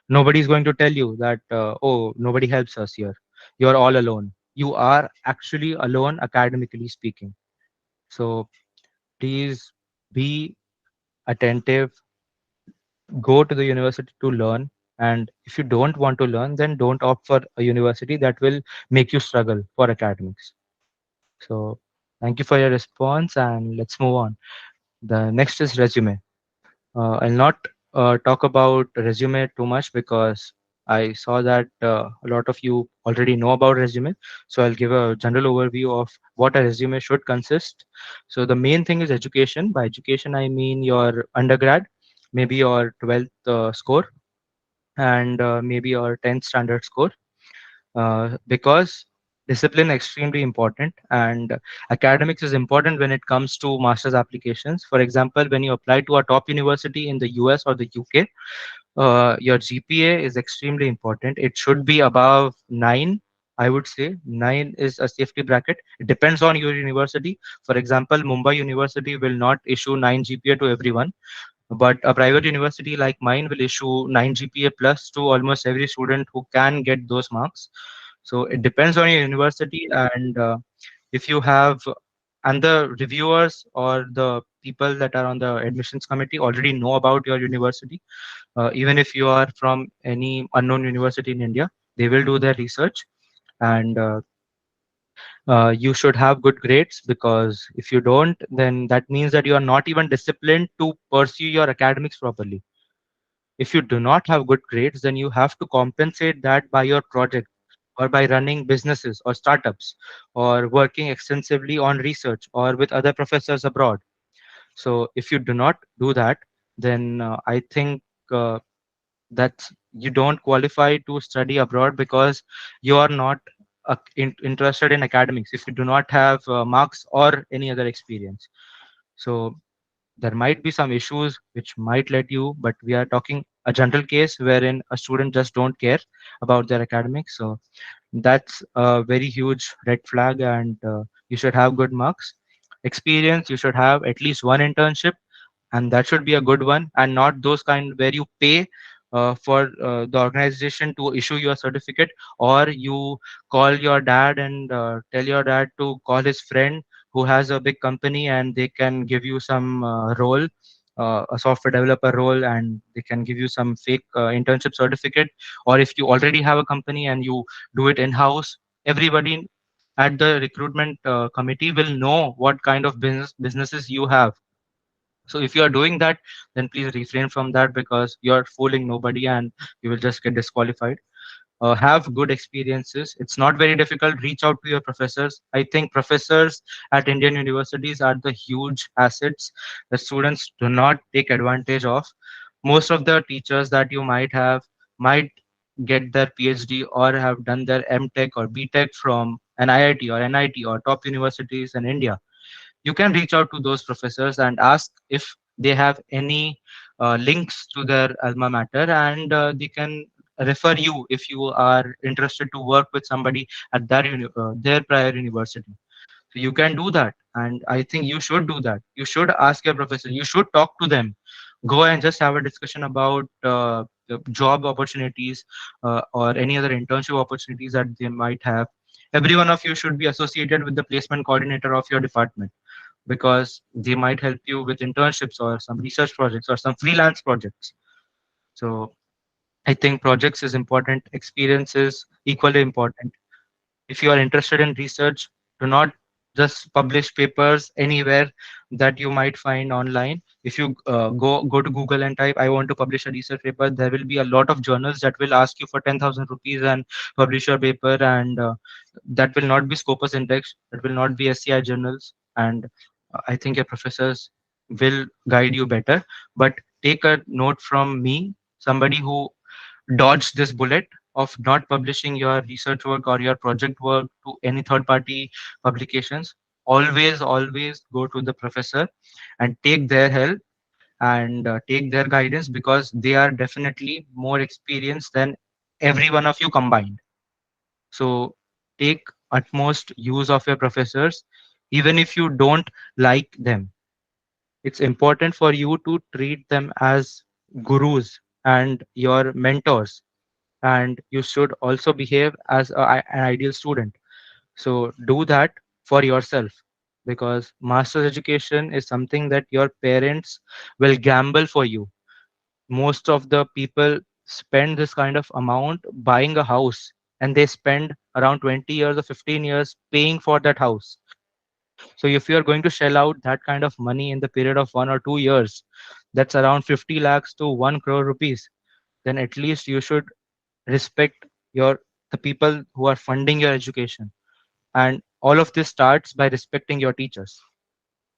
nobody is going to tell you that, oh, nobody helps us here. You're all alone. You are actually alone, academically speaking. So please be attentive, go to the university to learn. And if you don't want to learn, then don't opt for a university that will make you struggle for academics. So thank you for your response, and let's move on. The next is resume. I'll not talk about resume too much because I saw that a lot of you already know about resume. So I'll give a general overview of what a resume should consist. So the main thing is education. By education, I mean your undergrad, maybe your 12th score, and maybe your 10th standard score, because discipline extremely important, and academics is important when it comes to master's applications. For example, when you apply to a top university in the US or the UK, your GPA is extremely important. It should be above 9. I would say 9 is a safety bracket. It depends on your university. For example, Mumbai University will not issue 9 GPA to everyone, but a private university like mine will issue 9 GPA plus to almost every student who can get those marks. So it depends on your university, and if you have, and the reviewers or the people that are on the admissions committee already know about your university. Even if you are from any unknown university in India, they will do their research, and you should have good grades, because if you don't, then that means that you are not even disciplined to pursue your academics properly. If you do not have good grades, then you have to compensate that by your project, or by running businesses or startups, or working extensively on research or with other professors abroad. So if you do not do that, then I think that you don't qualify to study abroad, because you are not interested in academics if you do not have marks or any other experience. So there might be some issues which might let you, but we are talking a general case wherein a student just don't care about their academics. So that's a very huge red flag, and you should have good marks. Experience, you should have at least one internship, and that should be a good one, and not those kind where you pay for the organization to issue your certificate, or you call your dad and tell your dad to call his friend who has a big company, and they can give you some role, a software developer role, and they can give you some fake internship certificate. Or if you already have a company and you do it in house, everybody at the recruitment committee will know what kind of businesses you have. So if you are doing that, then please refrain from that, because you're fooling nobody and you will just get disqualified. Have good experiences. It's not very difficult. Reach out to your professors. I think professors at Indian universities are the huge assets that students do not take advantage of. Most of the teachers that you might have might get their PhD or have done their MTech or BTech from an IIT or NIT or top universities in India. you can reach out to those professors and ask if they have any links to their alma mater, and they can refer you if you are interested to work with somebody at their prior university. So you can do that. And I think you should do that. You should ask your professor. You should talk to them. Go and just have a discussion about the job opportunities or any other internship opportunities that they might have. Every one of you should be associated with the placement coordinator of your department, because they might help you with internships or some research projects or some freelance projects. So I think projects is important. Experience is equally important. If you are interested in research, do not just publish papers anywhere that you might find online. If you go to Google and type, I want to publish a research paper, there will be a lot of journals that will ask you for 10,000 rupees and publish your paper. And that will not be Scopus Index, that will not be SCI journals. And I think your professors will guide you better. But take a note from me, somebody who dodge this bullet of not publishing your research work or your project work to any third party publications. Always go to the professor and take their help and take their guidance, because they are definitely more experienced than every one of you combined. So take utmost use of your professors, even if you don't like them. It's important for you to treat them as gurus and your mentors, and you should also behave as an ideal student. So do that for yourself, because master's education is something that your parents will gamble for you. Most of the people spend this kind of amount buying a house, and they spend around 20 years or 15 years paying for that house. So if you are going to shell out that kind of money in the period of 1 or 2 years, that's around 50 lakhs to 1 crore rupees, then at least you should respect your the people who are funding your education. And all of this starts by respecting your teachers,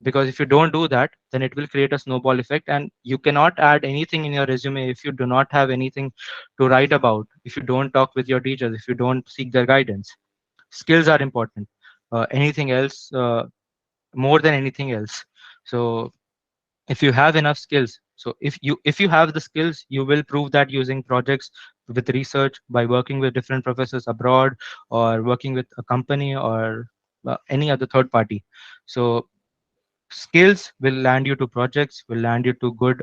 because if you don't do that, then it will create a snowball effect, and you cannot add anything in your resume if you do not have anything to write about, if you don't talk with your teachers, if you don't seek their guidance. Skills are important. Anything else, more than anything else. So if you have enough skills, so if you have the skills, you will prove that using projects, with research, by working with different professors abroad, or working with a company, or any other third party. So skills will land you to projects, will land you to good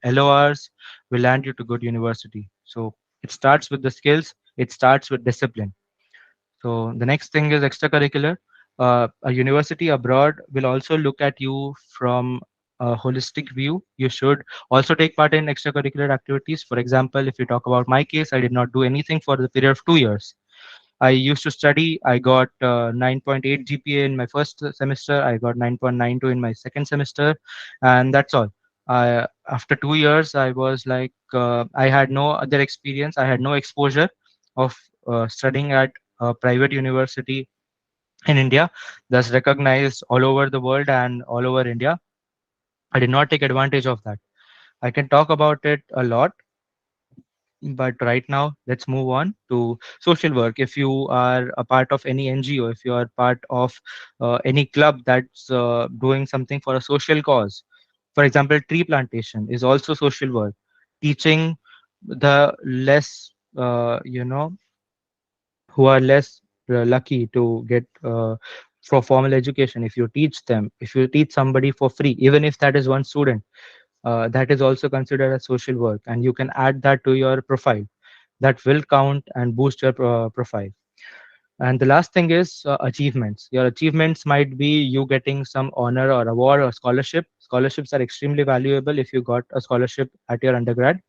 LORs, will land you to good university. So it starts with the skills, it starts with discipline. So the next thing is extracurricular. A university abroad will also look at you from a holistic view. You should also take part in extracurricular activities. For example, if you talk about my case, I did not do anything for the period of 2 years. I used to study. I got 9.8 GPA in my first semester. I got 9.92 in my second semester, and that's all. After 2 years, I was like, I had no other experience. I had no exposure of studying at a private university in India, that's recognized all over the world and all over India. I did not take advantage of that. I can talk about it a lot, but right now let's move on to social work. If you are a part of any NGO, if you are part of any club that's doing something for a social cause, for example, tree plantation is also social work. Teaching the less who are less lucky to get for formal education, if you teach them, if you teach somebody for free, even if that is one student, that is also considered as social work, and you can add that to your profile. That will count and boost your profile. And the last thing is achievements. Your achievements might be you getting some honor or award or scholarship. Scholarships are extremely valuable if you got a scholarship at your undergrad.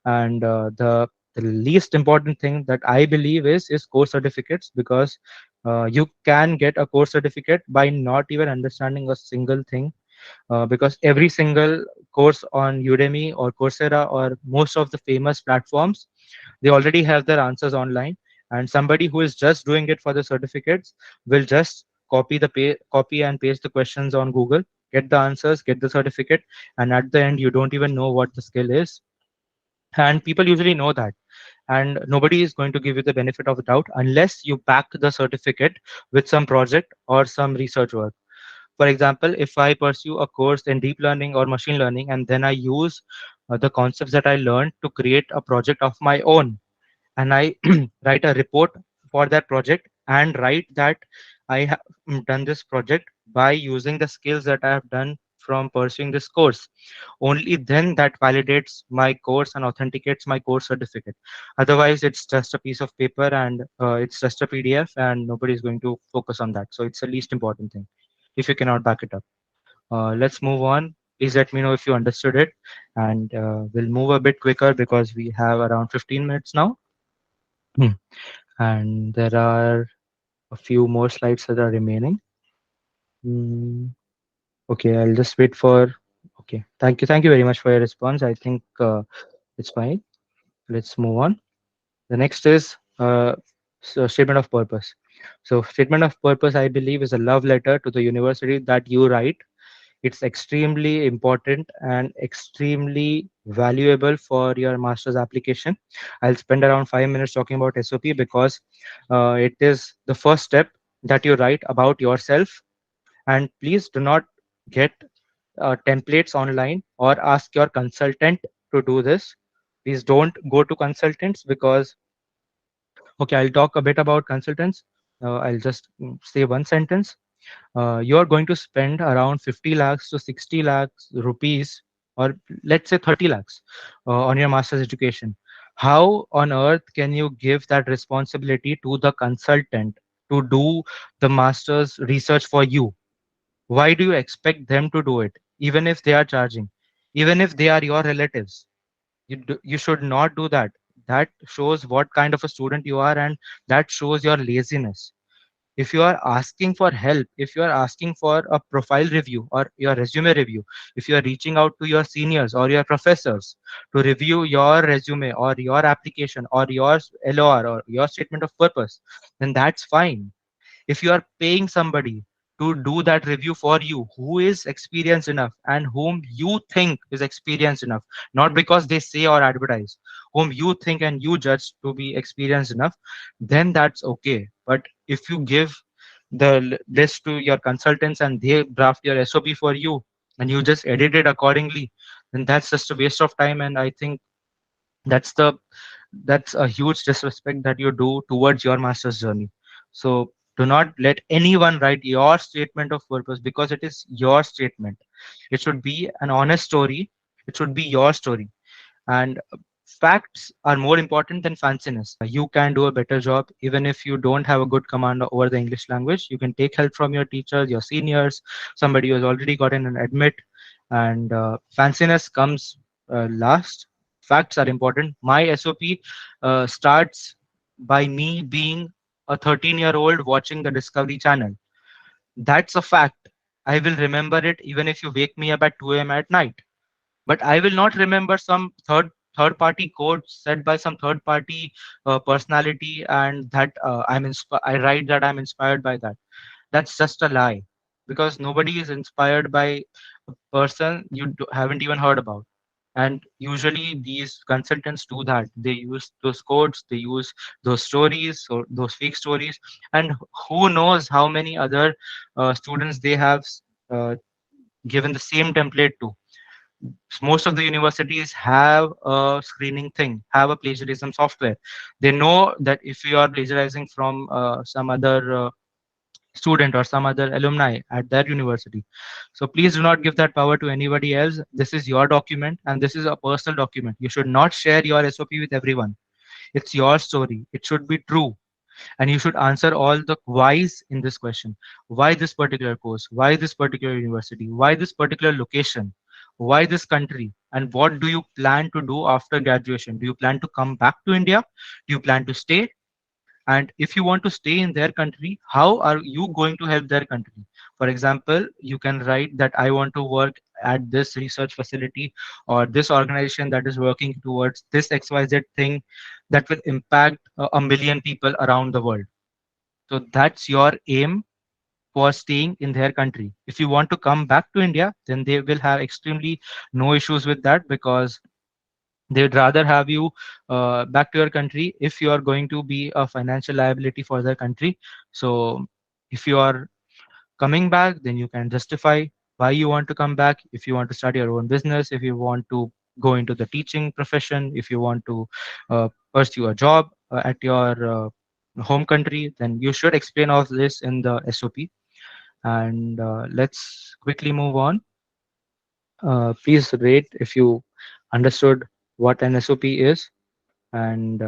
And the least important thing that I believe is course certificates, because you can get a course certificate by not even understanding a single thing, because every single course on Udemy or Coursera or most of the famous platforms, they already have their answers online, and somebody who is just doing it for the certificates will just copy and paste the questions on Google, get the answers, get the certificate, and at the end you don't even know what the skill is. And people usually know that, and nobody is going to give you the benefit of the doubt unless you back the certificate with some project or some research work. For example, if I pursue a course in deep learning or machine learning, and then I use the concepts that I learned to create a project of my own, and I write a report for that project and write that I have done this project by using the skills that I have done from pursuing this course. Only then that validates my course and authenticates my course certificate. Otherwise, it's just a piece of paper, and it's just a PDF, and nobody is going to focus on that. So it's the least important thing if you cannot back it up. Let's move on. Please let me know if you understood it, and we'll move a bit quicker because we have around 15 minutes now. Hmm. And there are a few more slides that are remaining. Hmm. Okay, I'll just wait for. Okay, thank you very much for your response. I think it's fine. Let's move on. The next is statement of purpose. So, statement of purpose, I believe, is a love letter to the university that you write. It's extremely important and extremely valuable for your master's application. I'll spend around 5 minutes talking about SOP because it is the first step that you write about yourself. And please do not get templates online or ask your consultant to do this. Please don't go to consultants because, okay, I'll talk a bit about consultants. I'll just say one sentence. You're going to spend around 50 lakhs to 60 lakhs rupees, or let's say 30 lakhs on your master's education. How on earth can you give that responsibility to the consultant to do the master's research for you? Why do you expect them to do it, even if they are charging, even if they are your relatives? You should not do that. That shows what kind of a student you are, and that shows your laziness. If you are asking for help, if you are asking for a profile review or your resume review, if you are reaching out to your seniors or your professors to review your resume or your application or your LOR or your statement of purpose, then that's fine. If you are paying somebody to do that review for you who is experienced enough and whom you think is experienced enough, not because they say or advertise, whom you think and you judge to be experienced enough, then that's okay. But if you give the list to your consultants and they draft your SOP for you and you just edit it accordingly, then that's just a waste of time. And I think that's the that's a huge disrespect that you do towards your master's journey. So do not let anyone write your statement of purpose because it is your statement. It should be an honest story. It should be your story. And facts are more important than fanciness. You can do a better job even if you don't have a good command over the English language. You can take help from your teachers, your seniors, somebody who has already gotten an admit, and fanciness comes last. Facts are important. My SOP starts by me being a 13-year-old watching the Discovery Channel. That's a fact. I will remember it even if you wake me up at 2 a.m. at night, but I will not remember some third party code set by some third party personality, and that I write that I'm inspired by that. That's just a lie, because nobody is inspired by a person you haven't even heard about. And usually these consultants do that. They use those codes, they use those stories or those fake stories, and who knows how many other students they have uh, given the same template to. Most of the universities have a screening thing, have a plagiarism software. They know that if you are plagiarizing from some other student or some other alumni at their university, so please do not give that power to anybody else. This is your document and this is a personal document. You should not share your SOP with everyone. It's your story, it should be true, and you should answer all the whys in this question. Why this particular course? Why this particular university? Why this particular location? Why this country? And what do you plan to do after graduation? Do you plan to come back to India? Do you plan to stay? And if you want to stay in their country, how are you going to help their country? For example, you can write that I want to work at this research facility or this organization that is working towards this XYZ thing that will impact a million people around the world. So that's your aim for staying in their country. If you want to come back to India, then they will have extremely no issues with that, because they would rather have you back to your country if you are going to be a financial liability for their country. So if you are coming back, then you can justify why you want to come back. If you want to start your own business, if you want to go into the teaching profession, if you want to pursue a job at your home country, then you should explain all this in the SOP. And let's quickly move on. Please rate if you understood what an SOP is, and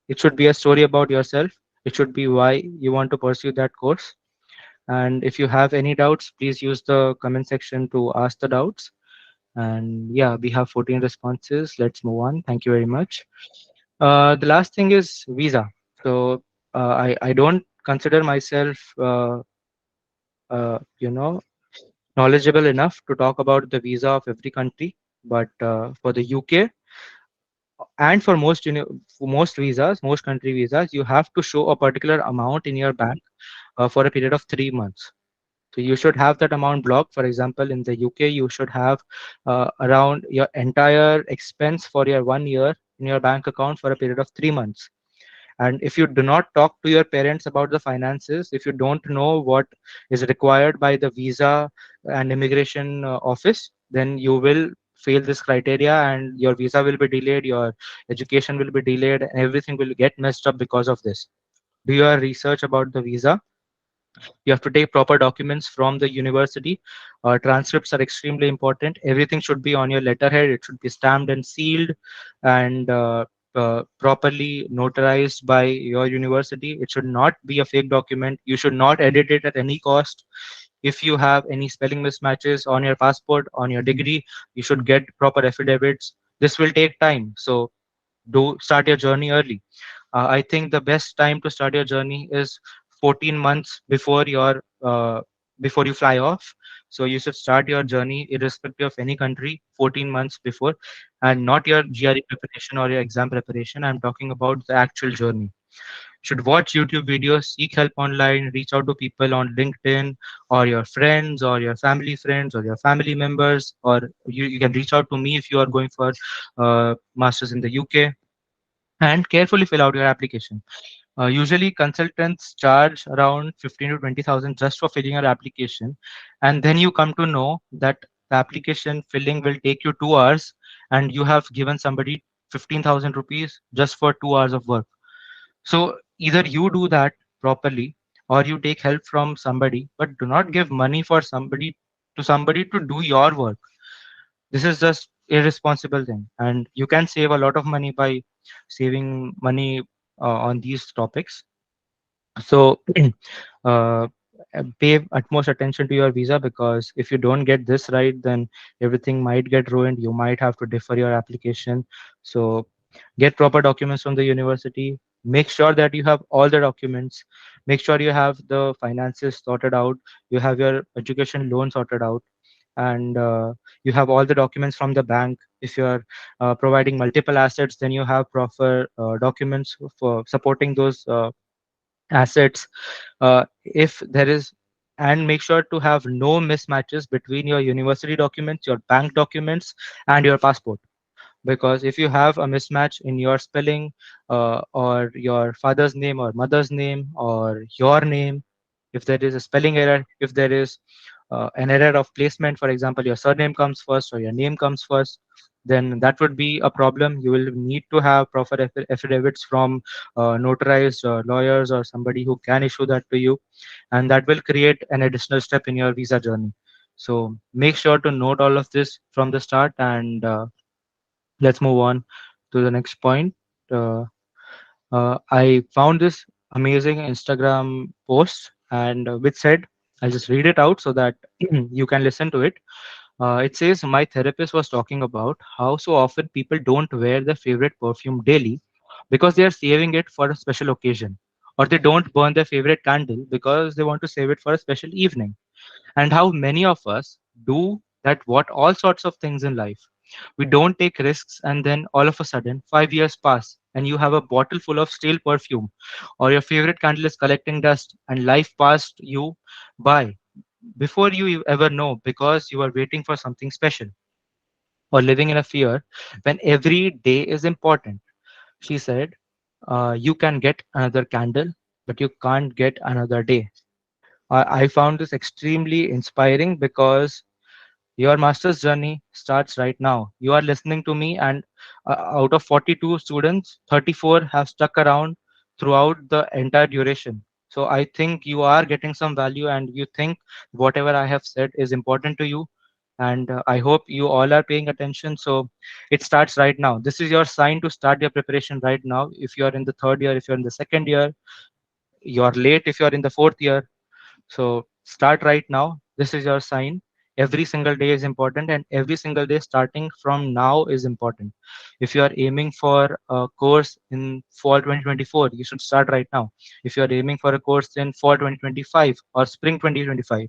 it should be a story about yourself. It should be why you want to pursue that course. And if you have any doubts, please use the comment section to ask the doubts. And yeah, we have 14 responses. Let's move on. Thank you very much. The last thing is visa. So I don't consider myself, you know, knowledgeable enough to talk about the visa of every country. But for the UK and for for most visas, most country visas, you have to show a particular amount in your bank for a period of 3 months. So you should have that amount blocked. For example, in the UK, you should have around your entire expense for your 1 year in your bank account for a period of 3 months. And if you do not talk to your parents about the finances, if you don't know what is required by the visa and immigration office, then you will fail this criteria and your visa will be delayed, your education will be delayed, and everything will get messed up because of this. Do your research about the visa. You have to take proper documents from the university. Transcripts are extremely important. Everything should be on your letterhead. It should be stamped and sealed and properly notarized by your university. It should not be a fake document. You should not edit it at any cost. If you have any spelling mismatches on your passport, on your degree, you should get proper affidavits. This will take time. So do start your journey early. I think the best time to start your journey is 14 months before you fly off. So you should start your journey irrespective of any country 14 months before, and not your GRE preparation or your exam preparation. I'm talking about the actual journey. Should watch YouTube videos, seek help online, reach out to people on LinkedIn or your friends or your family friends or your family members, or you can reach out to me if you are going for masters in the UK, and carefully fill out your application. Usually, consultants charge around 15 to 20,000 just for filling your application, and then you come to know that the application filling will take you 2 hours, and you have given somebody 15,000 rupees just for 2 hours of work. So either you do that properly, or you take help from somebody, but do not give money for somebody to do your work. This is just irresponsible thing, and you can save a lot of money by saving money on these topics. So uh, pay utmost attention to your visa, because if you don't get this right, then everything might get ruined. You might have to defer your application. So get proper documents from the university. Make sure that you have all the documents. Make sure you have the finances sorted out. You have your education loan sorted out, and you have all the documents from the bank. If you are providing multiple assets, then you have proper documents for supporting those assets. If there is, and make sure to have no mismatches between your university documents, your bank documents, and your passport. Because if you have a mismatch in your spelling, or your father's name or mother's name or your name, if there is a spelling error, if there is an error of placement, for example, your surname comes first or your name comes first, then that would be a problem. You will need to have proper affidavits from notarized lawyers or somebody who can issue that to you, and that will create an additional step in your visa journey. So make sure to note all of this from the start, and let's move on to the next point. Uh, I found this amazing Instagram post, and which said, I'll just read it out so that you can listen to it. It says, my therapist was talking about how so often people don't wear their favorite perfume daily because they are saving it for a special occasion, or they don't burn their favorite candle because they want to save it for a special evening. And how many of us do that, what all sorts of things in life. We don't take risks, and then all of a sudden, 5 years pass, and you have a bottle full of stale perfume, or your favorite candle is collecting dust, and life passed you by before you ever know, because you are waiting for something special, or living in a fear when every day is important. She said, you can get another candle, but you can't get another day. I found this extremely inspiring because your master's journey starts right now. You are listening to me, and out of 42 students, 34 have stuck around throughout the entire duration. So I think you are getting some value, and you think whatever I have said is important to you. And I hope you all are paying attention. So it starts right now. This is your sign to start your preparation right now. If you are in the third year, if you're in the second year, you are late if you are in the fourth year, so start right now. This is your sign. Every single day is important, and every single day starting from now is important. If you are aiming for a course in fall 2024, you should start right now. If you are aiming for a course in fall 2025 or spring 2025,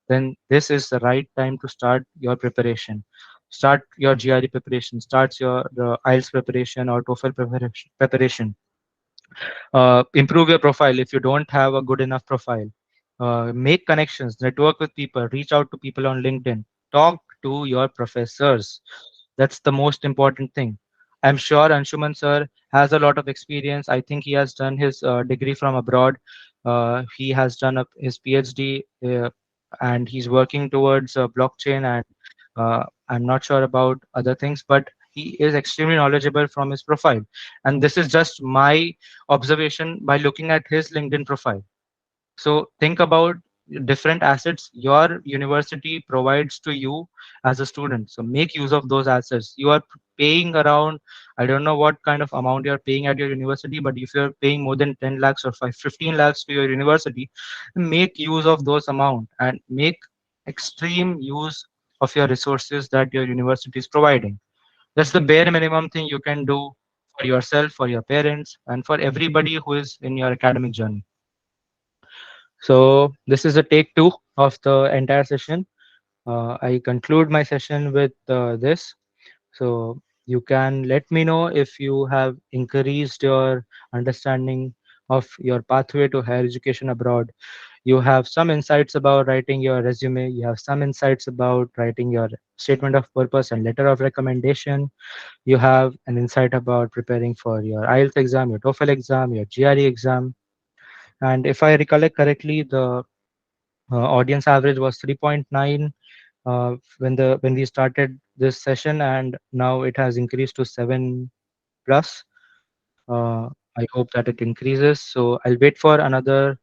then this is the right time to start your preparation. Start your GRE preparation, start your IELTS preparation or TOEFL preparation. Improve your profile if you don't have a good enough profile. Make connections, network with people, reach out to people on LinkedIn, talk to your professors. That's the most important thing. I'm sure Anshuman sir has a lot of experience. I think he has done his degree from abroad. He has done his PhD, and he's working towards blockchain. And I'm not sure about other things, but he is extremely knowledgeable from his profile. And this is just my observation by looking at his LinkedIn profile. So think about different assets your university provides to you as a student. So make use of those assets. You are paying around, I don't know what kind of amount you're paying at your university, but if you're paying more than 10 lakhs or 15 lakhs to your university, make use of those amount and make extreme use of your resources that your university is providing. That's the bare minimum thing you can do for yourself, for your parents, and for everybody who is in your academic journey. So this is a take two of the entire session. I conclude my session with this. So you can let me know if you have increased your understanding of your pathway to higher education abroad. You have some insights about writing your resume. You have some insights about writing your statement of purpose and letter of recommendation. You have an insight about preparing for your IELTS exam, your TOEFL exam, your GRE exam. And if I recollect correctly, the audience average was 3.9 when we started this session, and now it has increased to 7 plus. Uh, I hope that it increases. So I'll wait for another.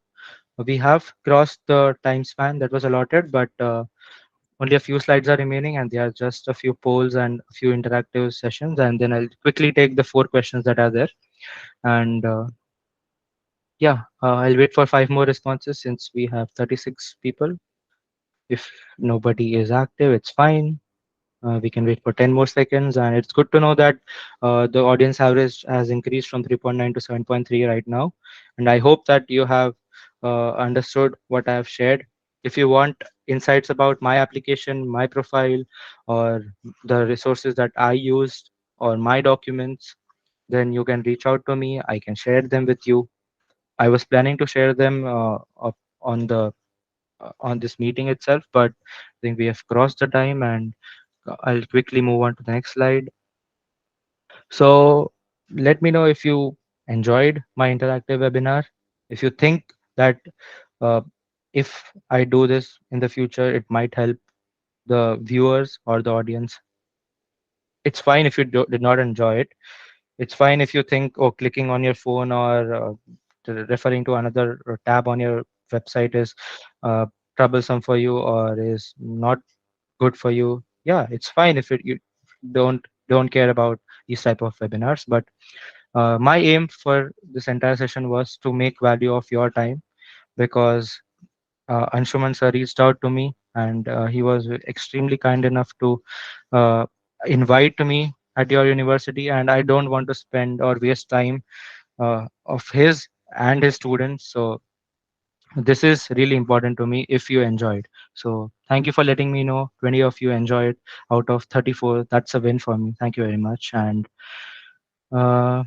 We have crossed the time span that was allotted, but only a few slides are remaining, and there are just a few polls and a few interactive sessions, and then I'll quickly take the four questions that are there. And yeah, I'll wait for five more responses since we have 36 people. If nobody is active, it's fine. We can wait for 10 more seconds, and it's good to know that the audience average has increased from 3.9 to 7.3 right now. And I hope that you have understood what I have shared. If you want insights about my application, my profile, or the resources that I used, or my documents, then you can reach out to me. I can share them with you. I was planning to share them on the on this meeting itself, but I think we have crossed the time, and I'll quickly move on to the next slide. So let me know if you enjoyed my interactive webinar. If you think that uh, if I do this in the future, it might help the viewers or the audience. It's fine if you did not enjoy it. It's fine if you think, oh, clicking on your phone or referring to another tab on your website is uh, troublesome for you or is not good for you. Yeah, it's fine if you don't care about these type of webinars. But my aim for this entire session was to make value of your time, because Anshuman sir reached out to me, and he was extremely kind enough to uh, invite me at your university, and I don't want to spend or waste time of his and his students. So this is really important to me if you enjoyed. So thank you for letting me know 20 of you enjoyed out of 34. That's a win for me. Thank you very much. And uh,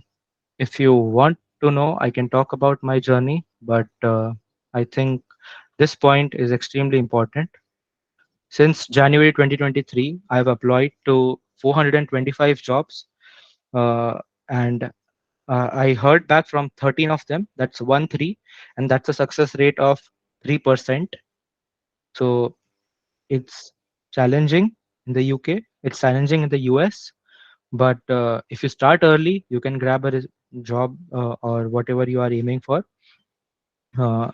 if you want to know, I can talk about my journey, but I think this point is extremely important. Since January 2023, I've applied to 425 jobs, and I heard back from 13 of them. That's 1 3, and that's a success rate of 3%. So it's challenging in the UK, it's challenging in the US, but if you start early, you can grab a job or whatever you are aiming for. Uh,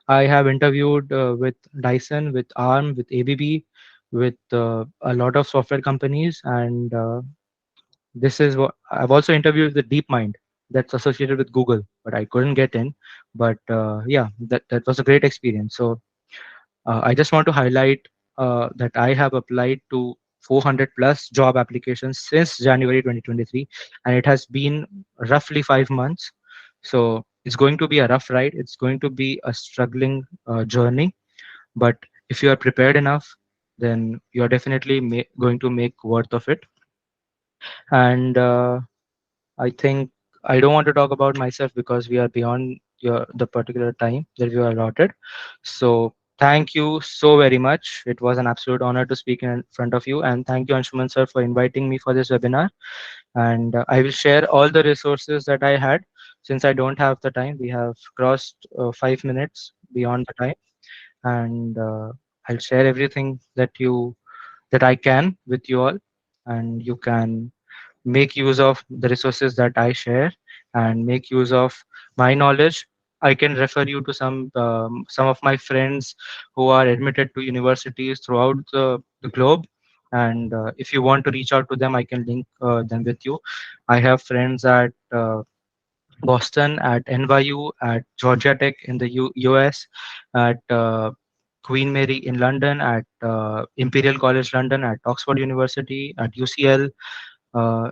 I have interviewed with Dyson, with ARM, with ABB, with a lot of software companies, and this is what I've also interviewed with DeepMind that's associated with Google, but I couldn't get in. But yeah, that was a great experience. So I just want to highlight that I have applied to 400 plus job applications since January 2023, and it has been roughly 5 months. So it's going to be a rough ride. It's going to be a struggling journey. But if you are prepared enough, then you are definitely going to make worth of it. And I think I don't want to talk about myself because we are beyond the particular time that we are allotted. So thank you so very much. It was an absolute honor to speak in front of you, and thank you, Anshuman sir, for inviting me for this webinar. And I will share all the resources that I had. Since I don't have the time, we have crossed 5 minutes beyond the time, and I'll share everything that I can with you all, and you can make use of the resources that I share and make use of my knowledge. I can refer you to some of my friends who are admitted to universities throughout the globe. And if you want to reach out to them, I can link them with you. I have friends at Boston, at NYU, at Georgia Tech in the US, at Queen Mary in London, at Imperial College London, at Oxford University, at UCL,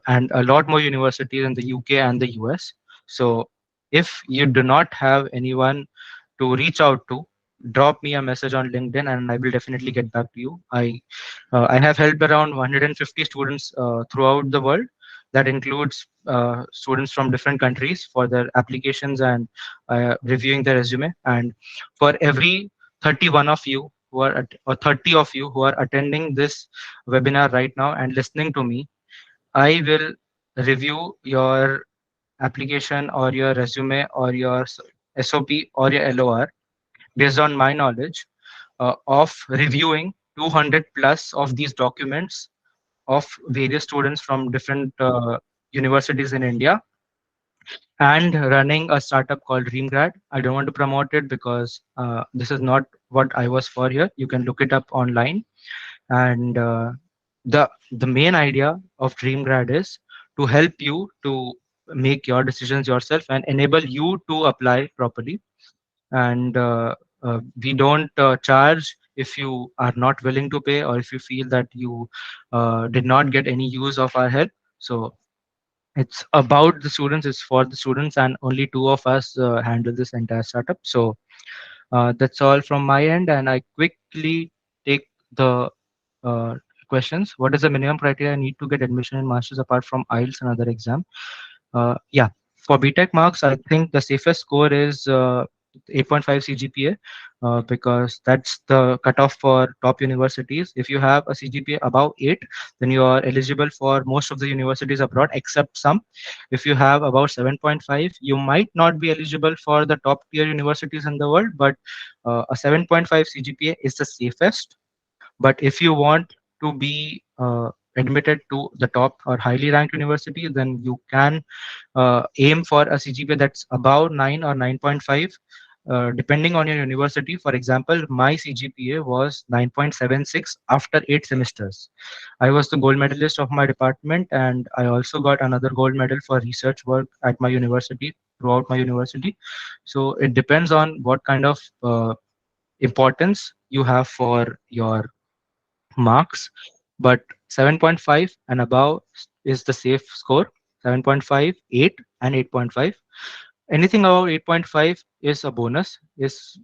and a lot more universities in the UK and the US. So if you do not have anyone to reach out to, drop me a message on LinkedIn and I will definitely get back to you. I have helped around 150 students throughout the world. That includes students from different countries for their applications and reviewing their resume. And for every 31 of you who are or 30 of you who are attending this webinar right now and listening to me, I will review your application or your resume or your SOP or your LOR based on my knowledge of reviewing 200 plus of these documents of various students from different universities in India and running a startup called DreamGrad. I don't want to promote it because this is not what I was for here. You can look it up online. And the main idea of DreamGrad is to help you to make your decisions yourself and enable you to apply properly. And we don't charge if you are not willing to pay or if you feel that you did not get any use of our help. So it's about the students, it's for the students, and only two of us handle this entire startup. So that's all from my end, and I quickly take the uh, questions. What is the minimum criteria I need to get admission in masters apart from IELTS and other exam? Yeah, for BTech marks, I think the safest score is 8.5 CGPA because that's the cutoff for top universities. If you have a CGPA above 8, then you are eligible for most of the universities abroad, except some. If you have about 7.5, you might not be eligible for the top tier universities in the world, but a 7.5 CGPA is the safest. But if you want to be admitted to the top or highly ranked university, then you can aim for a CGPA that's about 9 or 9.5, depending on your university. For example, my CGPA was 9.76 after 8 semesters. I was the gold medalist of my department, and I also got another gold medal for research work at my university throughout my university. So it depends on what kind of importance you have for your marks, but 7.5 and above is the safe score. 7.5, 8, and 8.5. Anything above 8.5 is a bonus, is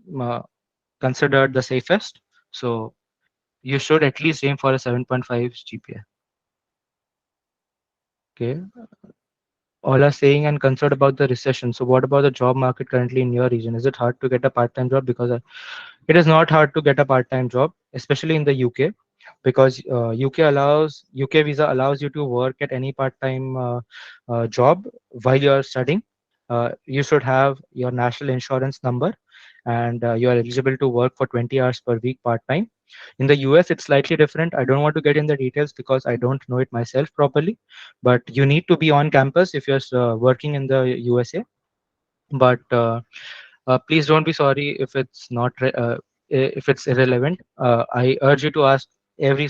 considered the safest. So you should at least aim for a 7.5 GPA. Okay. All are saying and concerned about the recession. So what about the job market currently in your region? Is it hard to get a part-time job? Because it is not hard to get a part-time job, especially in the UK, because UK visa allows you to work at any part-time job while you're studying. You should have your national insurance number, and you are eligible to work for 20 hours per week part time. In the US, it's slightly different. I don't want to get in the details because I don't know it myself properly, but you need to be on campus if you're working in the USA. But please don't be sorry if it's not if it's irrelevant. I urge you to ask every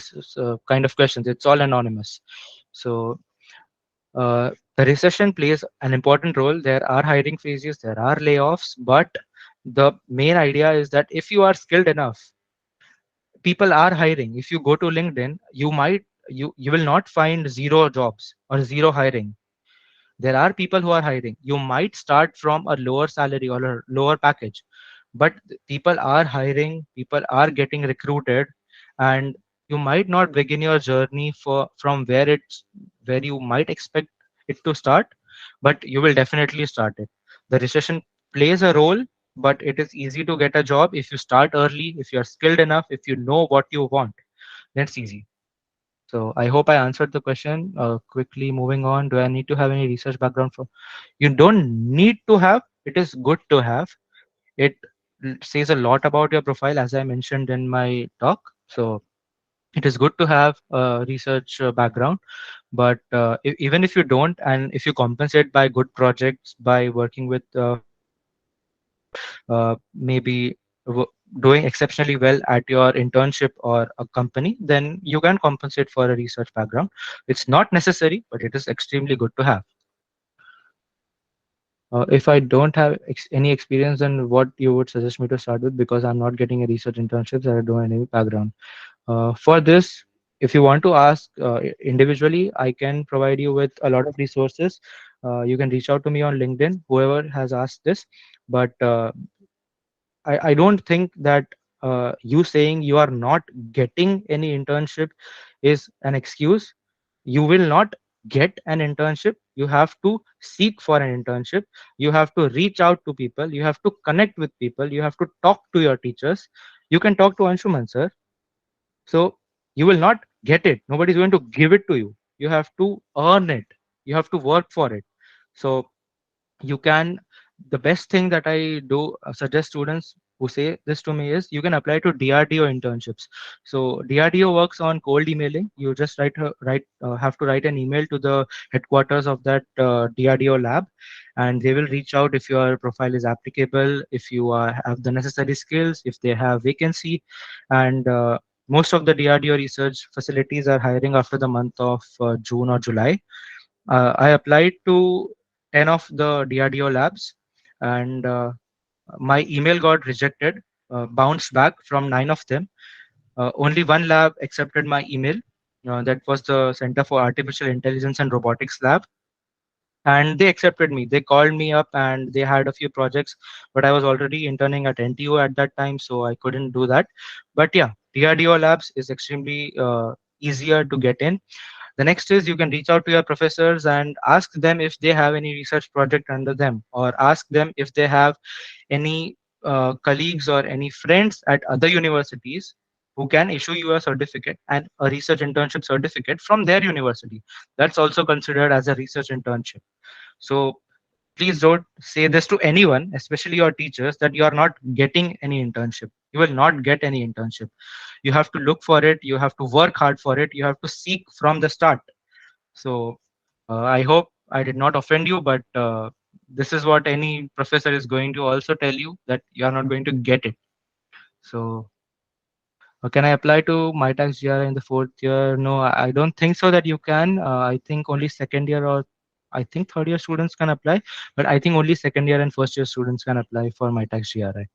kind of questions. It's all anonymous. So the recession plays an important role. There are hiring freezes, there are layoffs, but the main idea is that if you are skilled enough, people are hiring. If you go to LinkedIn, you will not find zero jobs or zero hiring. There are people who are hiring. You might start from a lower salary or a lower package, but people are hiring, people are getting recruited, and you might not begin your journey for from where you might expect it to start, but you will definitely start it. The recession plays a role, but it is easy to get a job if you start early, if you're skilled enough, if you know what you want. That's easy. So I hope I answered the question. Quickly moving on, do I need to have any research background for? You don't need to have. It is good to have. It says a lot about your profile, as I mentioned in my talk. So it is good to have a research background. But even if you don't, and if you compensate by good projects, by working with friends, or maybe doing exceptionally well at your internship or a company, then you can compensate for a research background. It's not necessary, but it is extremely good to have. If I don't have any experience, then what you would suggest me to start with? Because I'm not getting a research internships, I don't have any background. For this, if you want to ask individually, I can provide you with a lot of resources. You can reach out to me on LinkedIn, whoever has asked this. But I don't think that you saying you are not getting any internship is an excuse. You will not get an internship. You have to seek for an internship. You have to reach out to people. You have to connect with people. You have to talk to your teachers. You can talk to Anshuman, sir. So you will not get it. Nobody's going to give it to you. You have to earn it. You have to work for it. So you can, the best thing that I do suggest students who say this to me is you can apply to DRDO internships. So DRDO works on cold emailing. You just have to write an email to the headquarters of that DRDO lab, and they will reach out if your profile is applicable, if you have the necessary skills, if they have vacancy. And most of the DRDO research facilities are hiring after the month of June or July. I applied to 10 of the DRDO labs, and my email got rejected, bounced back from 9 of them. Only one lab accepted my email. That was the Center for Artificial Intelligence and Robotics lab, and they accepted me. They called me up and they had a few projects, but I was already interning at NTU at that time, so I couldn't do that. But yeah, DRDO labs is extremely easier to get in. The next is you can reach out to your professors and ask them if they have any research project under them, or ask them if they have any colleagues or any friends at other universities who can issue you a certificate and a research internship certificate from their university. That's also considered as a research internship. So please don't say this to anyone, especially your teachers, that you are not getting any internship. You will not get any internship. You have to look for it. You have to work hard for it. You have to seek from the start. So I hope I did not offend you, but this is what any professor is going to also tell you, that you are not going to get it. So can I apply to my tax GRI in the fourth year? No, I don't think so that you can. I think only second year, or I think third year students can apply, but I think only second year and first year students can apply for my tax GRI.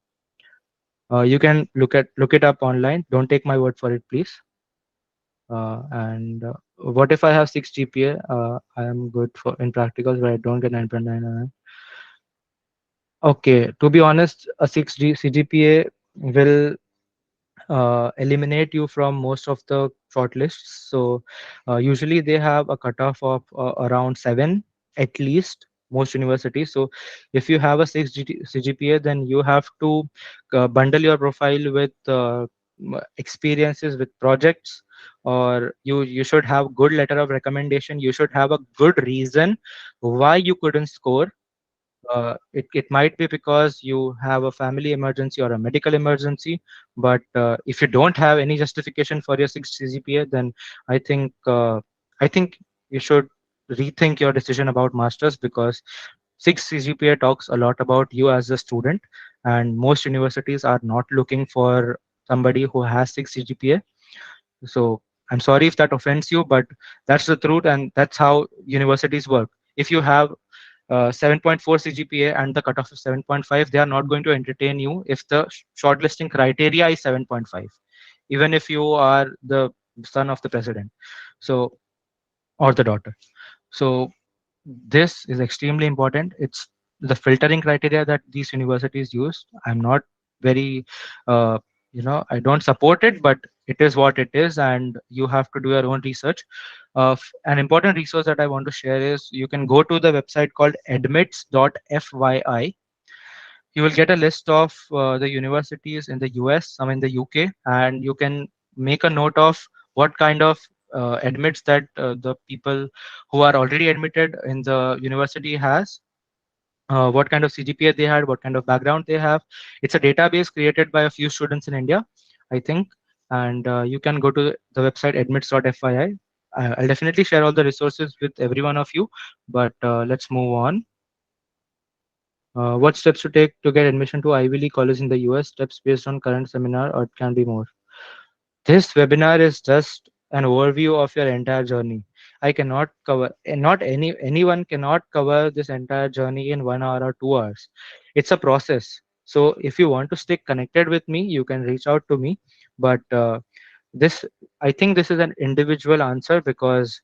You can look it up online. Don't take my word for it, please. And what if I have 6 GPA? I am good for in practicals, but I don't get 9.9. Okay, to be honest, a 6 CGPA will eliminate you from most of the shortlists. So usually they have a cutoff of around 7 at least, most universities. So if you have a 6 CGPA, then you have to bundle your profile with experiences with projects, or you should have good letter of recommendation. You should have a good reason why you couldn't score. It might be because you have a family emergency or a medical emergency, but if you don't have any justification for your 6 CGPA, then I think uh, I think you should rethink your decision about masters, because 6 CGPA talks a lot about you as a student, and most universities are not looking for somebody who has 6 CGPA. So I'm sorry if that offends you, but that's the truth, and that's how universities work. If you have 7.4 CGPA and the cutoff is 7.5, they are not going to entertain you if the shortlisting criteria is 7.5, even if you are the son of the president, so, or the daughter. So this is extremely important. It's the filtering criteria that these universities use. I'm not very, uh, I don't support it, but it is what it is, and you have to do your own research. An important resource that I want to share is you can go to the website called admits.fyi. You will get a list of the universities in the US, some in the UK, and you can make a note of what kind of admits that the people who are already admitted in the university has, what kind of CGPA they had, what kind of background they have. It's a database created by a few students in India, I think, and you can go to the website admits.fyi. I'll definitely share all the resources with every one of you, but let's move on. What steps to take to get admission to Ivy League college in the US? Steps based on current seminar, or it can be more. This webinar is just an overview of your entire journey. I cannot cover, and not anyone cannot cover this entire journey in 1 hour or 2 hours. It's a process. So if you want to stay connected with me, you can reach out to me. But this, I think this is an individual answer, because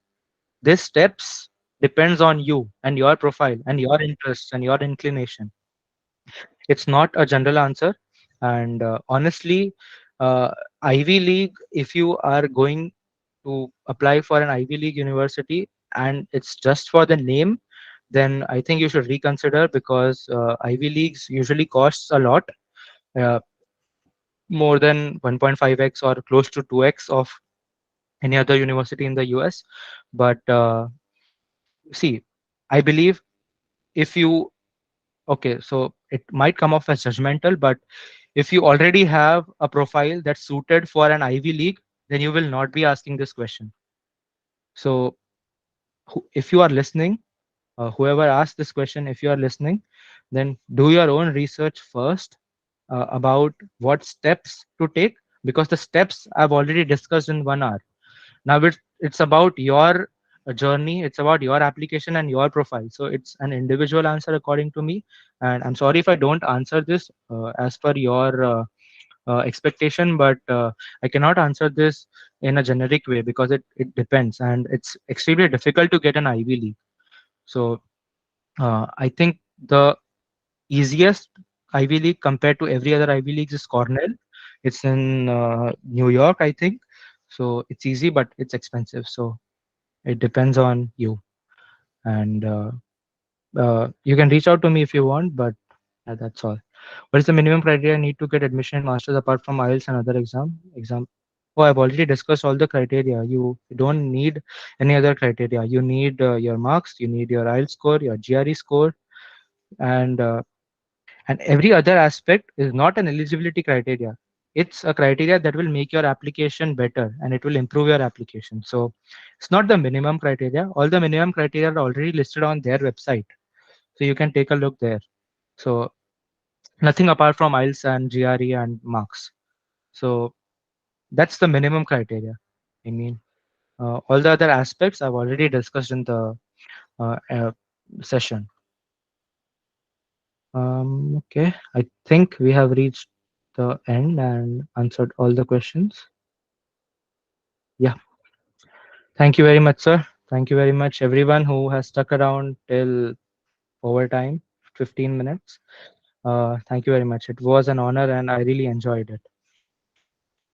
this steps depends on you and your profile and your interests and your inclination. It's not a general answer. And honestly, Ivy League, if you are going to apply for an Ivy League university and it's just for the name, then I think you should reconsider, because Ivy Leagues usually costs a lot, uh, more than 1.5x or close to 2x of any other university in the US. But see, I believe, if you, okay, so it might come off as judgmental, but if you already have a profile that's suited for an Ivy League, then you will not be asking this question. So, if you are listening, whoever asked this question, if you are listening, then do your own research first about what steps to take, because the steps I've already discussed in 1 hour. Now it's about your journey, it's about your application and your profile. So it's an individual answer according to me. And I'm sorry if I don't answer this as per your expectation, but I cannot answer this in a generic way, because it depends, and it's extremely difficult to get an Ivy League. So I think the easiest Ivy League compared to every other Ivy League is Cornell. It's in New York, I think. So it's easy, but it's expensive. So it depends on you. And you can reach out to me if you want, but that's all. What is the minimum criteria need to get admission in masters apart from IELTS and other exam? Oh, I've already discussed all the criteria. You don't need any other criteria. You need your marks, you need your IELTS score, your GRE score, and every other aspect is not an eligibility criteria. It's a criteria that will make your application better, and it will improve your application. So it's not the minimum criteria. All the minimum criteria are already listed on their website, so you can take a look there. So nothing apart from IELTS and GRE and marks. So that's the minimum criteria. I mean, all the other aspects I've already discussed in the session. Okay, I think we have reached the end and answered all the questions. Yeah, thank you very much, sir. Thank you very much, everyone who has stuck around till overtime, 15 minutes. Thank you very much. It was an honor and I really enjoyed it.